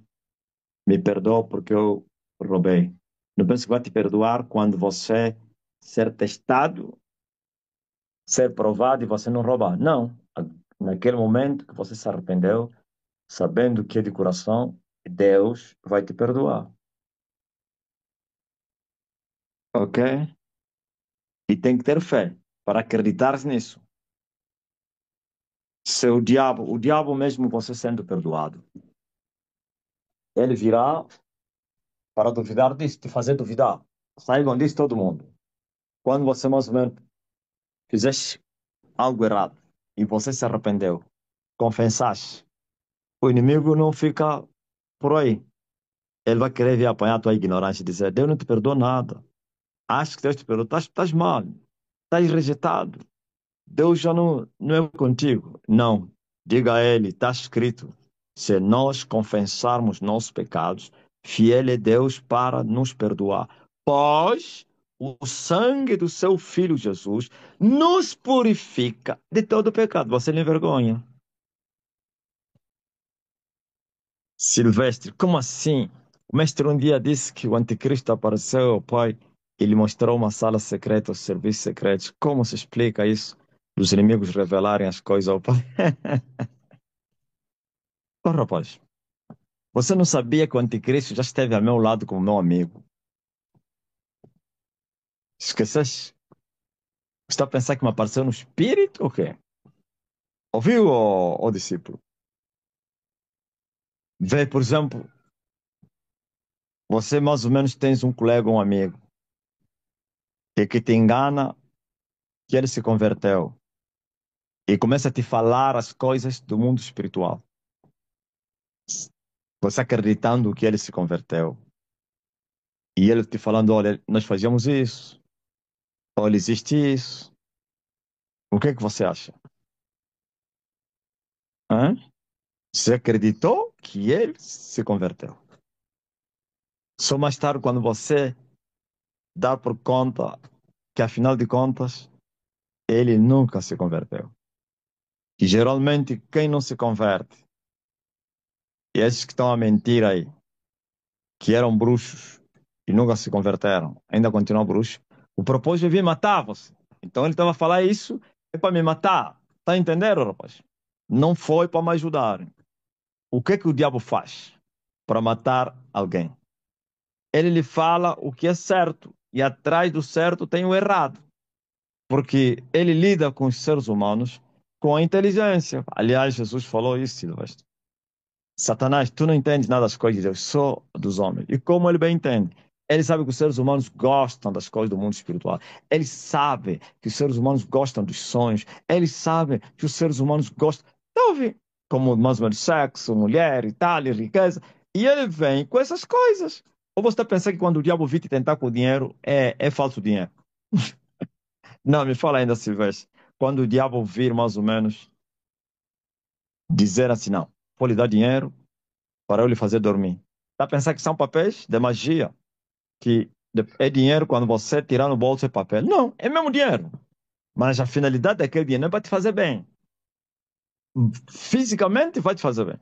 me perdoa porque eu roubei. Não penso que vai te perdoar quando você ser testado, ser provado e você não roubar. Não. Naquele momento que você se arrependeu, sabendo que é de coração, Deus vai te perdoar. Ok? E tem que ter fé para acreditar nisso. Se o diabo mesmo você sendo perdoado, ele virá para duvidar disso, te fazer duvidar. Saibam disso todo mundo. Quando você mais ou menos fizeste algo errado e você se arrependeu, confessaste, o inimigo não fica por aí. Ele vai querer vir apanhar a tua ignorância e dizer: Deus não te perdoou nada. Acho que Deus te perdoou. Estás mal. Estás rejeitado. Deus já não é contigo. Não. Diga a ele: está escrito. Se nós confessarmos nossos pecados, fiel é Deus para nos perdoar. Pois o sangue do seu filho Jesus nos purifica de todo pecado. Você não envergonha. Silvestre, como assim? O mestre um dia disse que o anticristo apareceu ao pai e lhe mostrou uma sala secreta, os serviços secretos. Como se explica isso? Os inimigos revelarem as coisas ao pai. Ô, rapaz, você não sabia que o anticristo já esteve ao meu lado como meu amigo? Esqueceste? Você está a pensar que me apareceu no espírito ou quê? Ouviu, ô discípulo? Vê, por exemplo, você mais ou menos tens um colega, um amigo, e que te engana que ele se converteu e começa a te falar as coisas do mundo espiritual. Você acreditando que ele se converteu. E ele te falando: olha, nós fazíamos isso, olha, existe isso. O que é que você acha? Hã? Você acreditou que ele se converteu. Só mais tarde, quando você dá por conta que, afinal de contas, ele nunca se converteu.
E geralmente quem não se converte, e esses que estão a mentir aí, que eram bruxos e nunca se converteram, ainda continuam bruxos, o propósito é vir matar você. Então ele estava a falar isso é para me matar. Tá entendendo, rapaz? Não foi para me ajudar. O que o diabo faz para matar alguém? Ele lhe fala o que é certo e atrás do certo tem o errado, porque ele lida com os seres humanos com a inteligência. Aliás, Jesus falou isso, Silvestre. Satanás, tu não entendes nada das coisas de Deus, só dos homens. E como ele bem entende? Ele sabe que os seres humanos gostam das coisas do mundo espiritual. Ele sabe que os seres humanos gostam dos sonhos. Ele sabe que os seres humanos gostam, talvez, como mais ou menos sexo, mulher e tal, e riqueza. E ele vem com essas coisas. Ou você está pensando que quando o diabo vir te tentar com o dinheiro, é falso dinheiro? Não, me fala ainda, Silvestre. Quando o diabo vir mais ou menos dizer assim, não, vou lhe dar dinheiro para eu lhe fazer dormir. Tá pensando que são papéis de magia? Que é dinheiro quando você tirar no bolso é papel? Não, é mesmo dinheiro. Mas a finalidade daquele dinheiro é para te fazer bem. Fisicamente vai te fazer bem.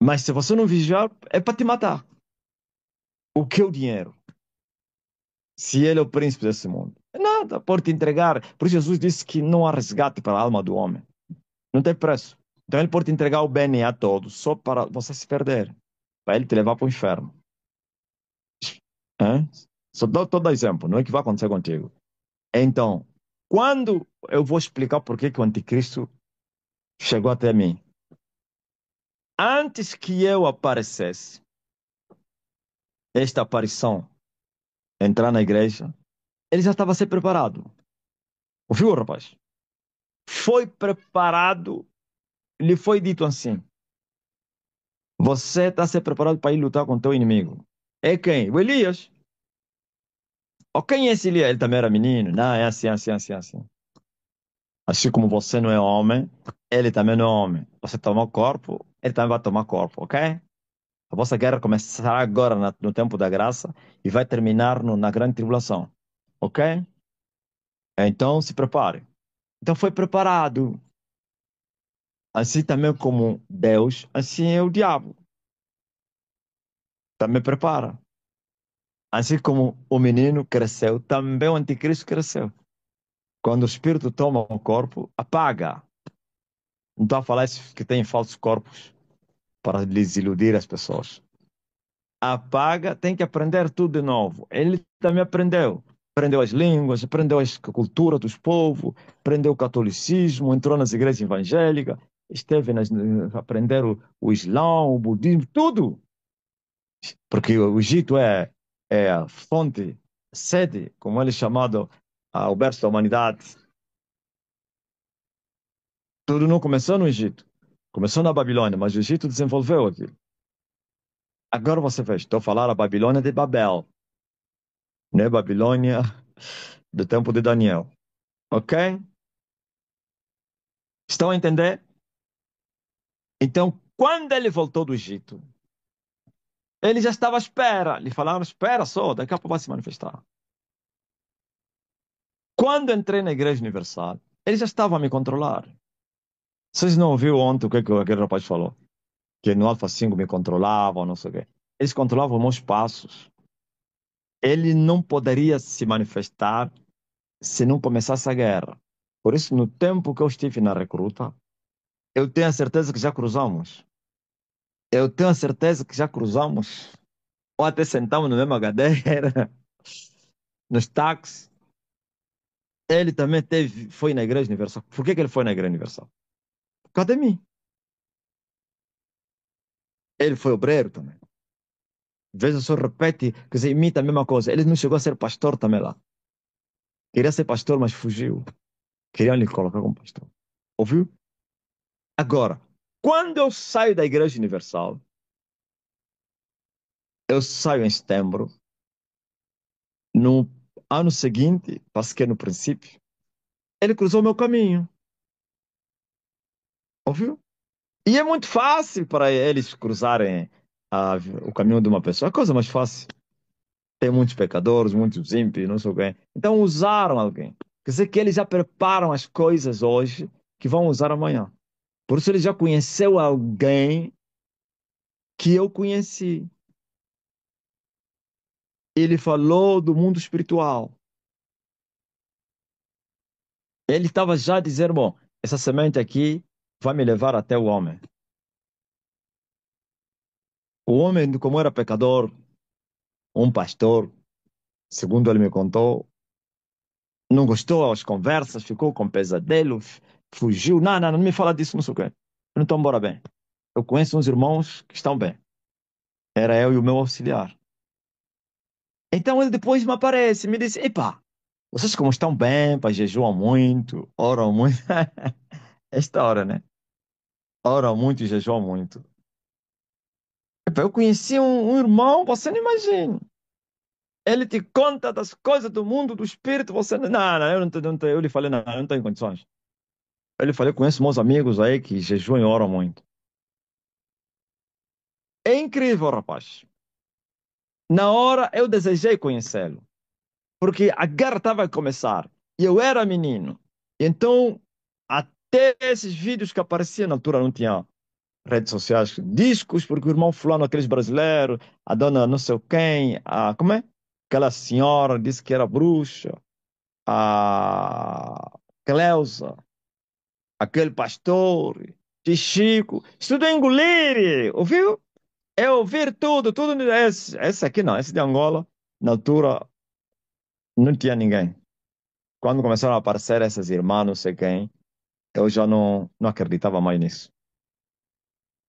Mas se você não vigiar, é para te matar. O que é o dinheiro? Se ele é o príncipe desse mundo. É nada, por te entregar. Por isso Jesus disse que não há resgate para a alma do homem. Não tem preço. Então ele pode te entregar o bem a todos, só para você se perder. Para ele te levar para o inferno. Hã? Só dou todo exemplo, não é que vai acontecer contigo. Então, quando eu vou explicar por que que o anticristo chegou até mim, antes que eu aparecesse, esta aparição, entrar na igreja, ele já estava a ser preparado. Ouviu, rapaz? Foi preparado, lhe foi dito assim: você está a ser preparado para ir lutar com o teu inimigo. É quem? O Elias. Ou quem é esse Elias? Ele também era menino. Não, é assim, assim, assim, assim. Assim como você não é homem, ele também não é homem. Você toma corpo, ele também vai tomar corpo, ok? A vossa guerra começará agora no tempo da graça e vai terminar na grande tribulação, ok? Então se prepare. Então foi preparado. Assim também como Deus, assim é o diabo. Também prepara. Assim como o menino cresceu, também o anticristo cresceu. Quando o espírito toma o corpo, apaga. Não estou a falar isso que tem falsos corpos para lhes iludir as pessoas. Apaga, tem que aprender tudo de novo. Ele também aprendeu. Aprendeu as línguas, aprendeu a cultura dos povos, aprendeu o catolicismo, entrou nas igrejas evangélicas, esteve aprender o Islão, o budismo, tudo. Porque o Egito é a fonte, sede, como ele é chamado, o berço da humanidade. Tudo não começou no Egito. Começou na Babilônia, mas o Egito desenvolveu aquilo. Agora você vê, estou a falar a Babilônia de Babel, não é Babilônia do tempo de Daniel. Ok? Estão a entender? Então, quando ele voltou do Egito, ele já estava à espera. Lhe falaram: espera só, daqui a pouco vai se manifestar. Quando entrei na Igreja Universal, ele já estava a me controlar. Vocês não ouviram ontem o que aquele rapaz falou? Que no Alfa 5 me controlavam, não sei o quê. Eles controlavam meus passos. Ele não poderia se manifestar se não começasse a guerra. Por isso, no tempo que eu estive na recruta, eu tenho a certeza que já cruzamos. Eu tenho a certeza que já cruzamos. Ou até sentamos na mesma cadeira, nos táxis. Ele também foi na Igreja Universal. Por que ele foi na Igreja Universal? Por causa de mim. Ele foi obreiro também. Veja só, repete, quer dizer, imita a mesma coisa. Ele não chegou a ser pastor também lá. Queria ser pastor, mas fugiu. Queriam lhe colocar como pastor. Ouviu? Agora, quando eu saio da Igreja Universal, eu saio em setembro. No ano seguinte, que no princípio, ele cruzou meu caminho. Ouviu? E é muito fácil para eles cruzarem o caminho de uma pessoa. É a coisa mais fácil. Tem muitos pecadores, muitos ímpios, não sei o quê. Então usaram alguém. Quer dizer que eles já preparam as coisas hoje
que vão usar amanhã. Por isso ele já conheceu alguém que eu conheci. Ele falou do mundo espiritual. Ele estava já dizendo, bom, essa semente aqui vai me levar até o homem. O homem, como era pecador, um pastor, segundo ele me contou, não gostou das conversas, ficou com pesadelo, fugiu. Não, não, não me fala disso, não sei o quê. Eu não estou embora bem. Eu conheço uns irmãos que estão bem. Era eu e o meu auxiliar. Então ele depois me aparece, me disse, epá, vocês como estão bem, pá, jejuam muito, oram muito. Esta hora, né? Oram muito e jejuam muito. Epá, eu conheci um irmão, você não imagina. Ele te conta das coisas do mundo do espírito, você não, não, eu não, eu lhe falei, não, eu não tenho condições. Eu lhe falei, conheço meus amigos aí que jejuam e oram muito. É incrível, rapaz. Na hora eu desejei conhecê-lo, porque a guerra estava a começar e eu era menino. Então, até esses vídeos que apareciam na altura não tinha redes sociais, discos, porque o irmão fulano, aqueles brasileiros, a dona não sei quem, a, como é? Aquela senhora disse que era bruxa, a Cleusa, aquele pastor, Chico, isso tudo é engolir, ouviu? É ouvir tudo, tudo. Esse aqui não, esse de Angola, na altura não tinha ninguém. Quando começaram a aparecer essas irmãs, não sei quem, eu já não acreditava mais nisso.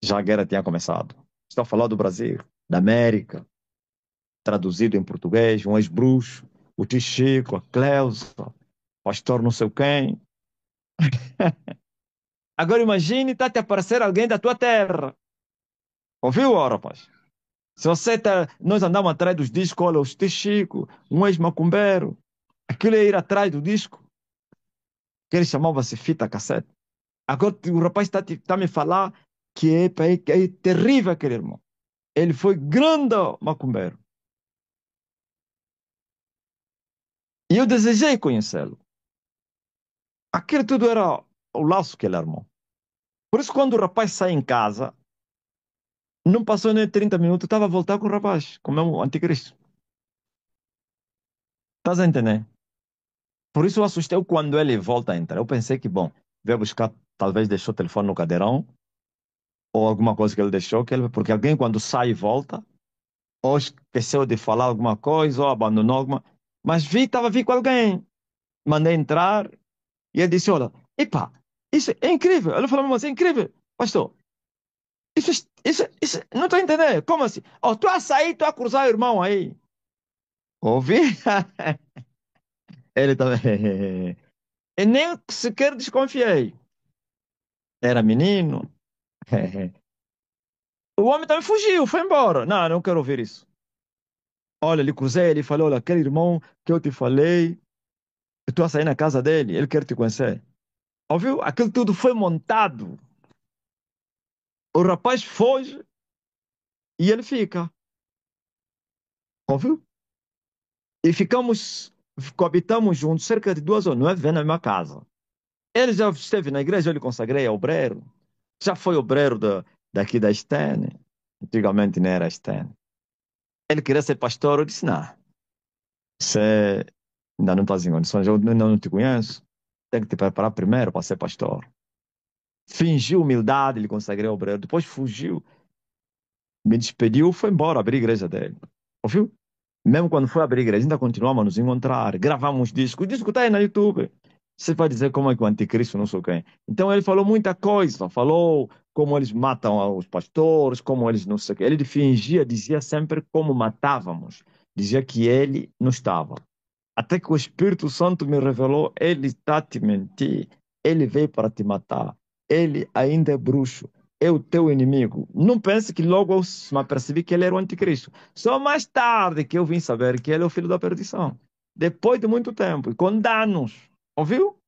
Já a guerra tinha começado. Estou a falar do Brasil, da América, traduzido em português, um ex-bruxo, o tio Chico, a Cleusa, pastor não sei quem. Agora imagine, está te aparecer alguém da tua terra. Ouviu, ó, rapaz? Se você tá, nós andamos atrás dos discos, olha, o tio Chico, um ex-macumbeiro. Aquilo é ir atrás do disco, que ele chamava-se fita cassete. Agora o rapaz está me falar que é terrível aquele irmão. Ele foi grande macumbeiro. E eu desejei conhecê-lo. Aquilo tudo era o laço que ele armou. Por isso, quando o rapaz sai em casa, não passou nem 30 minutos, estava a voltar com o rapaz, com o meu anticristo. Estás a entender? Por isso eu assustei quando ele volta a entrar. Eu pensei que, bom, veio buscar, talvez deixou o telefone no cadeirão, ou alguma coisa que ele deixou, porque alguém quando sai e volta, ou esqueceu de falar alguma coisa, ou abandonou alguma. Mas vi com alguém. Mandei entrar e ele disse: olha, epa, isso é incrível. Ele falou, mas é incrível. Pastor, isso, não estou entendendo. Como assim? Oh, tu a sair, tu a cruzar o irmão aí. Ouvi? Ele também. E nem sequer desconfiei. Era menino. O homem também fugiu, foi embora. Não, não quero ouvir isso. Olha, ele cruzei, ele falou: olha, aquele irmão que eu te falei, eu estou a sair na casa dele, ele quer te conhecer. Ouviu? Aquilo tudo foi montado. O rapaz foge e ele fica. Ouviu? E ficamos, coabitamos juntos cerca de 2 horas, não é vivendo na mesma casa. Ele já esteve na igreja, eu lhe consagrei a obreiro. Já foi obreiro daqui da Stene. Antigamente não era Stene. Ele queria ser pastor, eu disse, não, você ainda não está em condições, eu ainda não te conheço. Tem que te preparar primeiro para ser pastor. Fingiu humildade, lhe consagrei a obreiro. Depois fugiu, me despediu, foi embora, abrir a igreja dele. Ouviu? Mesmo quando foi abrir a igreja, ainda continuamos a nos encontrar. Gravamos discos. O disco está aí no YouTube. Você vai dizer como é que o anticristo não sei quem. Então ele falou muita coisa. Falou como eles matam os pastores, como eles não sei o quê. Ele fingia, dizia sempre como matávamos. Dizia que ele não estava. Até que o Espírito Santo me revelou, ele está a te mentir. Ele veio para te matar. Ele ainda é bruxo. É o teu inimigo. Não pense que logo eu me apercebi que ele era o anticristo. Só mais tarde que eu vim saber que ele é o filho da perdição. Depois de muito tempo e com danos. Ouviu?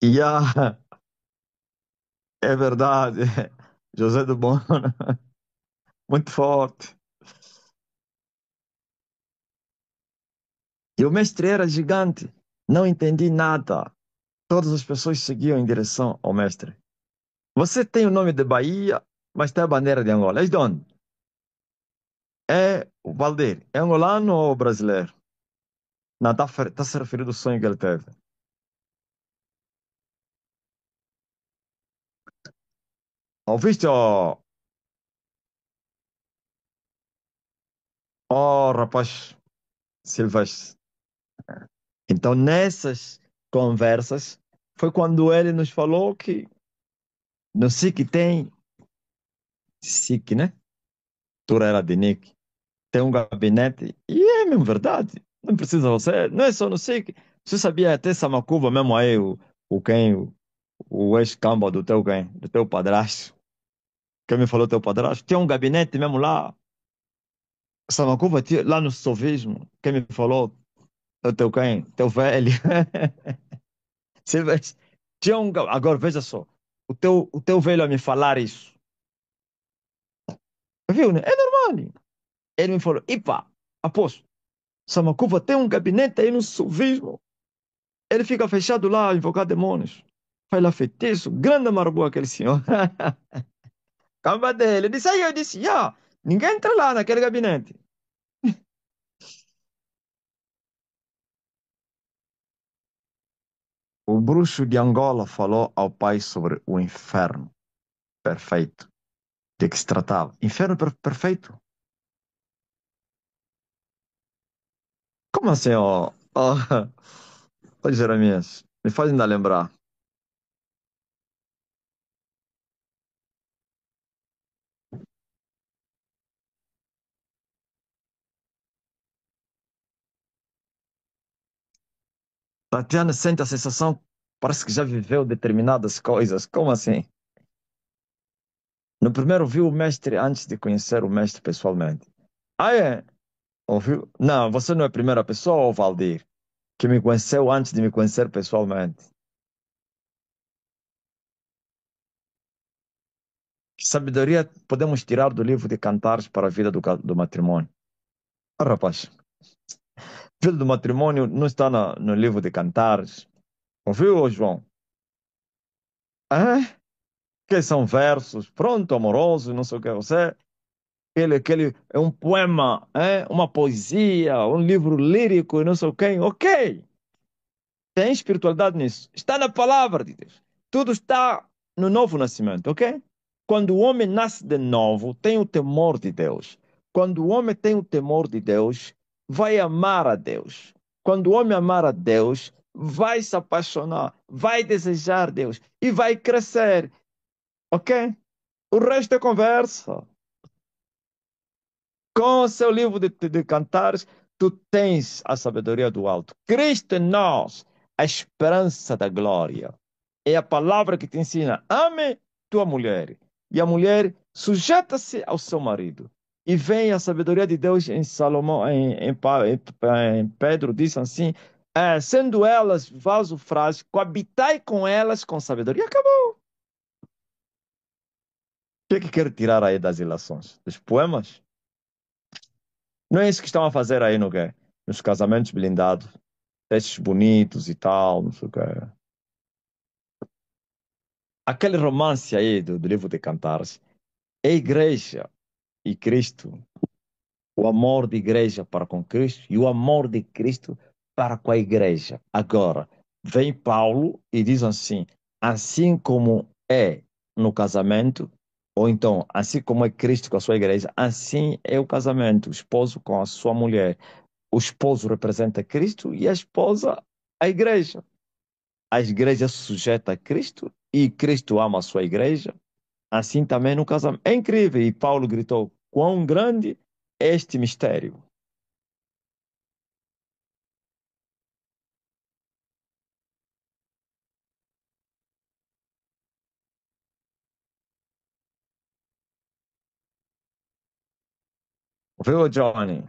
E é verdade. José do Bono, muito forte.
E o mestre era gigante. Não entendi nada. Todas as pessoas seguiam em direção ao mestre. Você tem o nome de Bahia, mas tem a bandeira de Angola. És de onde? É o Valdir. É angolano ou brasileiro? Não, está se referindo ao sonho que ele teve. Ouviste, rapaz Silvestre. Então, nessas conversas, foi quando ele nos falou que no SIC tem, SIC, né? Tour era de Nick, tem um gabinete, e é mesmo verdade. Não precisa você, não é só no SIC. Você sabia até Samacuva mesmo aí, o ex-camba do teu quem? Do teu padrasto. Quem me falou teu padrasto? Tinha um gabinete mesmo lá. Samacuva, lá no Sovismo. Quem me falou? O teu quem? Teu velho. Silvestre. Agora veja só. O teu velho a me falar isso. Viu, né? É normal. Ele me falou: Ipa, aposto, Samacuva tem um gabinete aí no Sovismo. Ele fica fechado lá a invocar demônios. Faz lá feitiço. Grande marabou aquele senhor. Camba dele. Eu disse aí, eu disse: ninguém entra lá naquele gabinete. O bruxo de Angola falou ao pai sobre o inferno perfeito. De que se tratava? Inferno perfeito? Como assim, ó, Jeremias? Me faz ainda lembrar. Tatiana sente a sensação, parece que já viveu determinadas coisas. Como assim? No primeiro viu o mestre antes de conhecer o mestre pessoalmente. Ah, é? Ouviu? Não, você não é a primeira pessoa, Valdir, que me conheceu antes de me conhecer pessoalmente. Que sabedoria podemos tirar do livro de Cantares para a vida do matrimônio? Ah, rapaz, a vida do matrimônio não está no livro de Cantares. Ouviu, ô João? Ah, que são versos, pronto, amorosos, não sei o que você. Aquele é um poema, uma poesia, um livro lírico, e não sei o quê. Ok, tem espiritualidade nisso. Está na palavra de Deus. Tudo está no novo nascimento, ok? Quando o homem nasce de novo, tem o temor de Deus. Quando o homem tem o temor de Deus, vai amar a Deus. Quando o homem amar a Deus, vai se apaixonar, vai desejar Deus e vai crescer, ok? O resto é conversa. Com o seu livro de cantares, tu tens a sabedoria do alto. Cristo em nós, a esperança da glória. É a palavra que te ensina: ame tua mulher. E a mulher sujeita-se ao seu marido. E vem a sabedoria de Deus em Salomão, em Pedro, diz assim: sendo elas vaso frágil, coabitai com elas com sabedoria. Acabou. O que é que quer tirar aí das ilações? Dos poemas? Não é isso que estão a fazer aí no quê? Nos casamentos blindados. Textos bonitos e tal, não sei o quê. Aquele romance aí do livro de Cantares é a igreja e Cristo. O amor de igreja para com Cristo e o amor de Cristo para com a igreja. Agora, vem Paulo e diz assim: assim como é no casamento, ou então, assim como é Cristo com a sua igreja, assim é o casamento, o esposo com a sua mulher. O esposo representa Cristo e a esposa a igreja. A igreja se sujeita a Cristo e Cristo ama a sua igreja. Assim também no casamento. É incrível. E Paulo gritou: quão grande é este mistério. Viu, Johnny?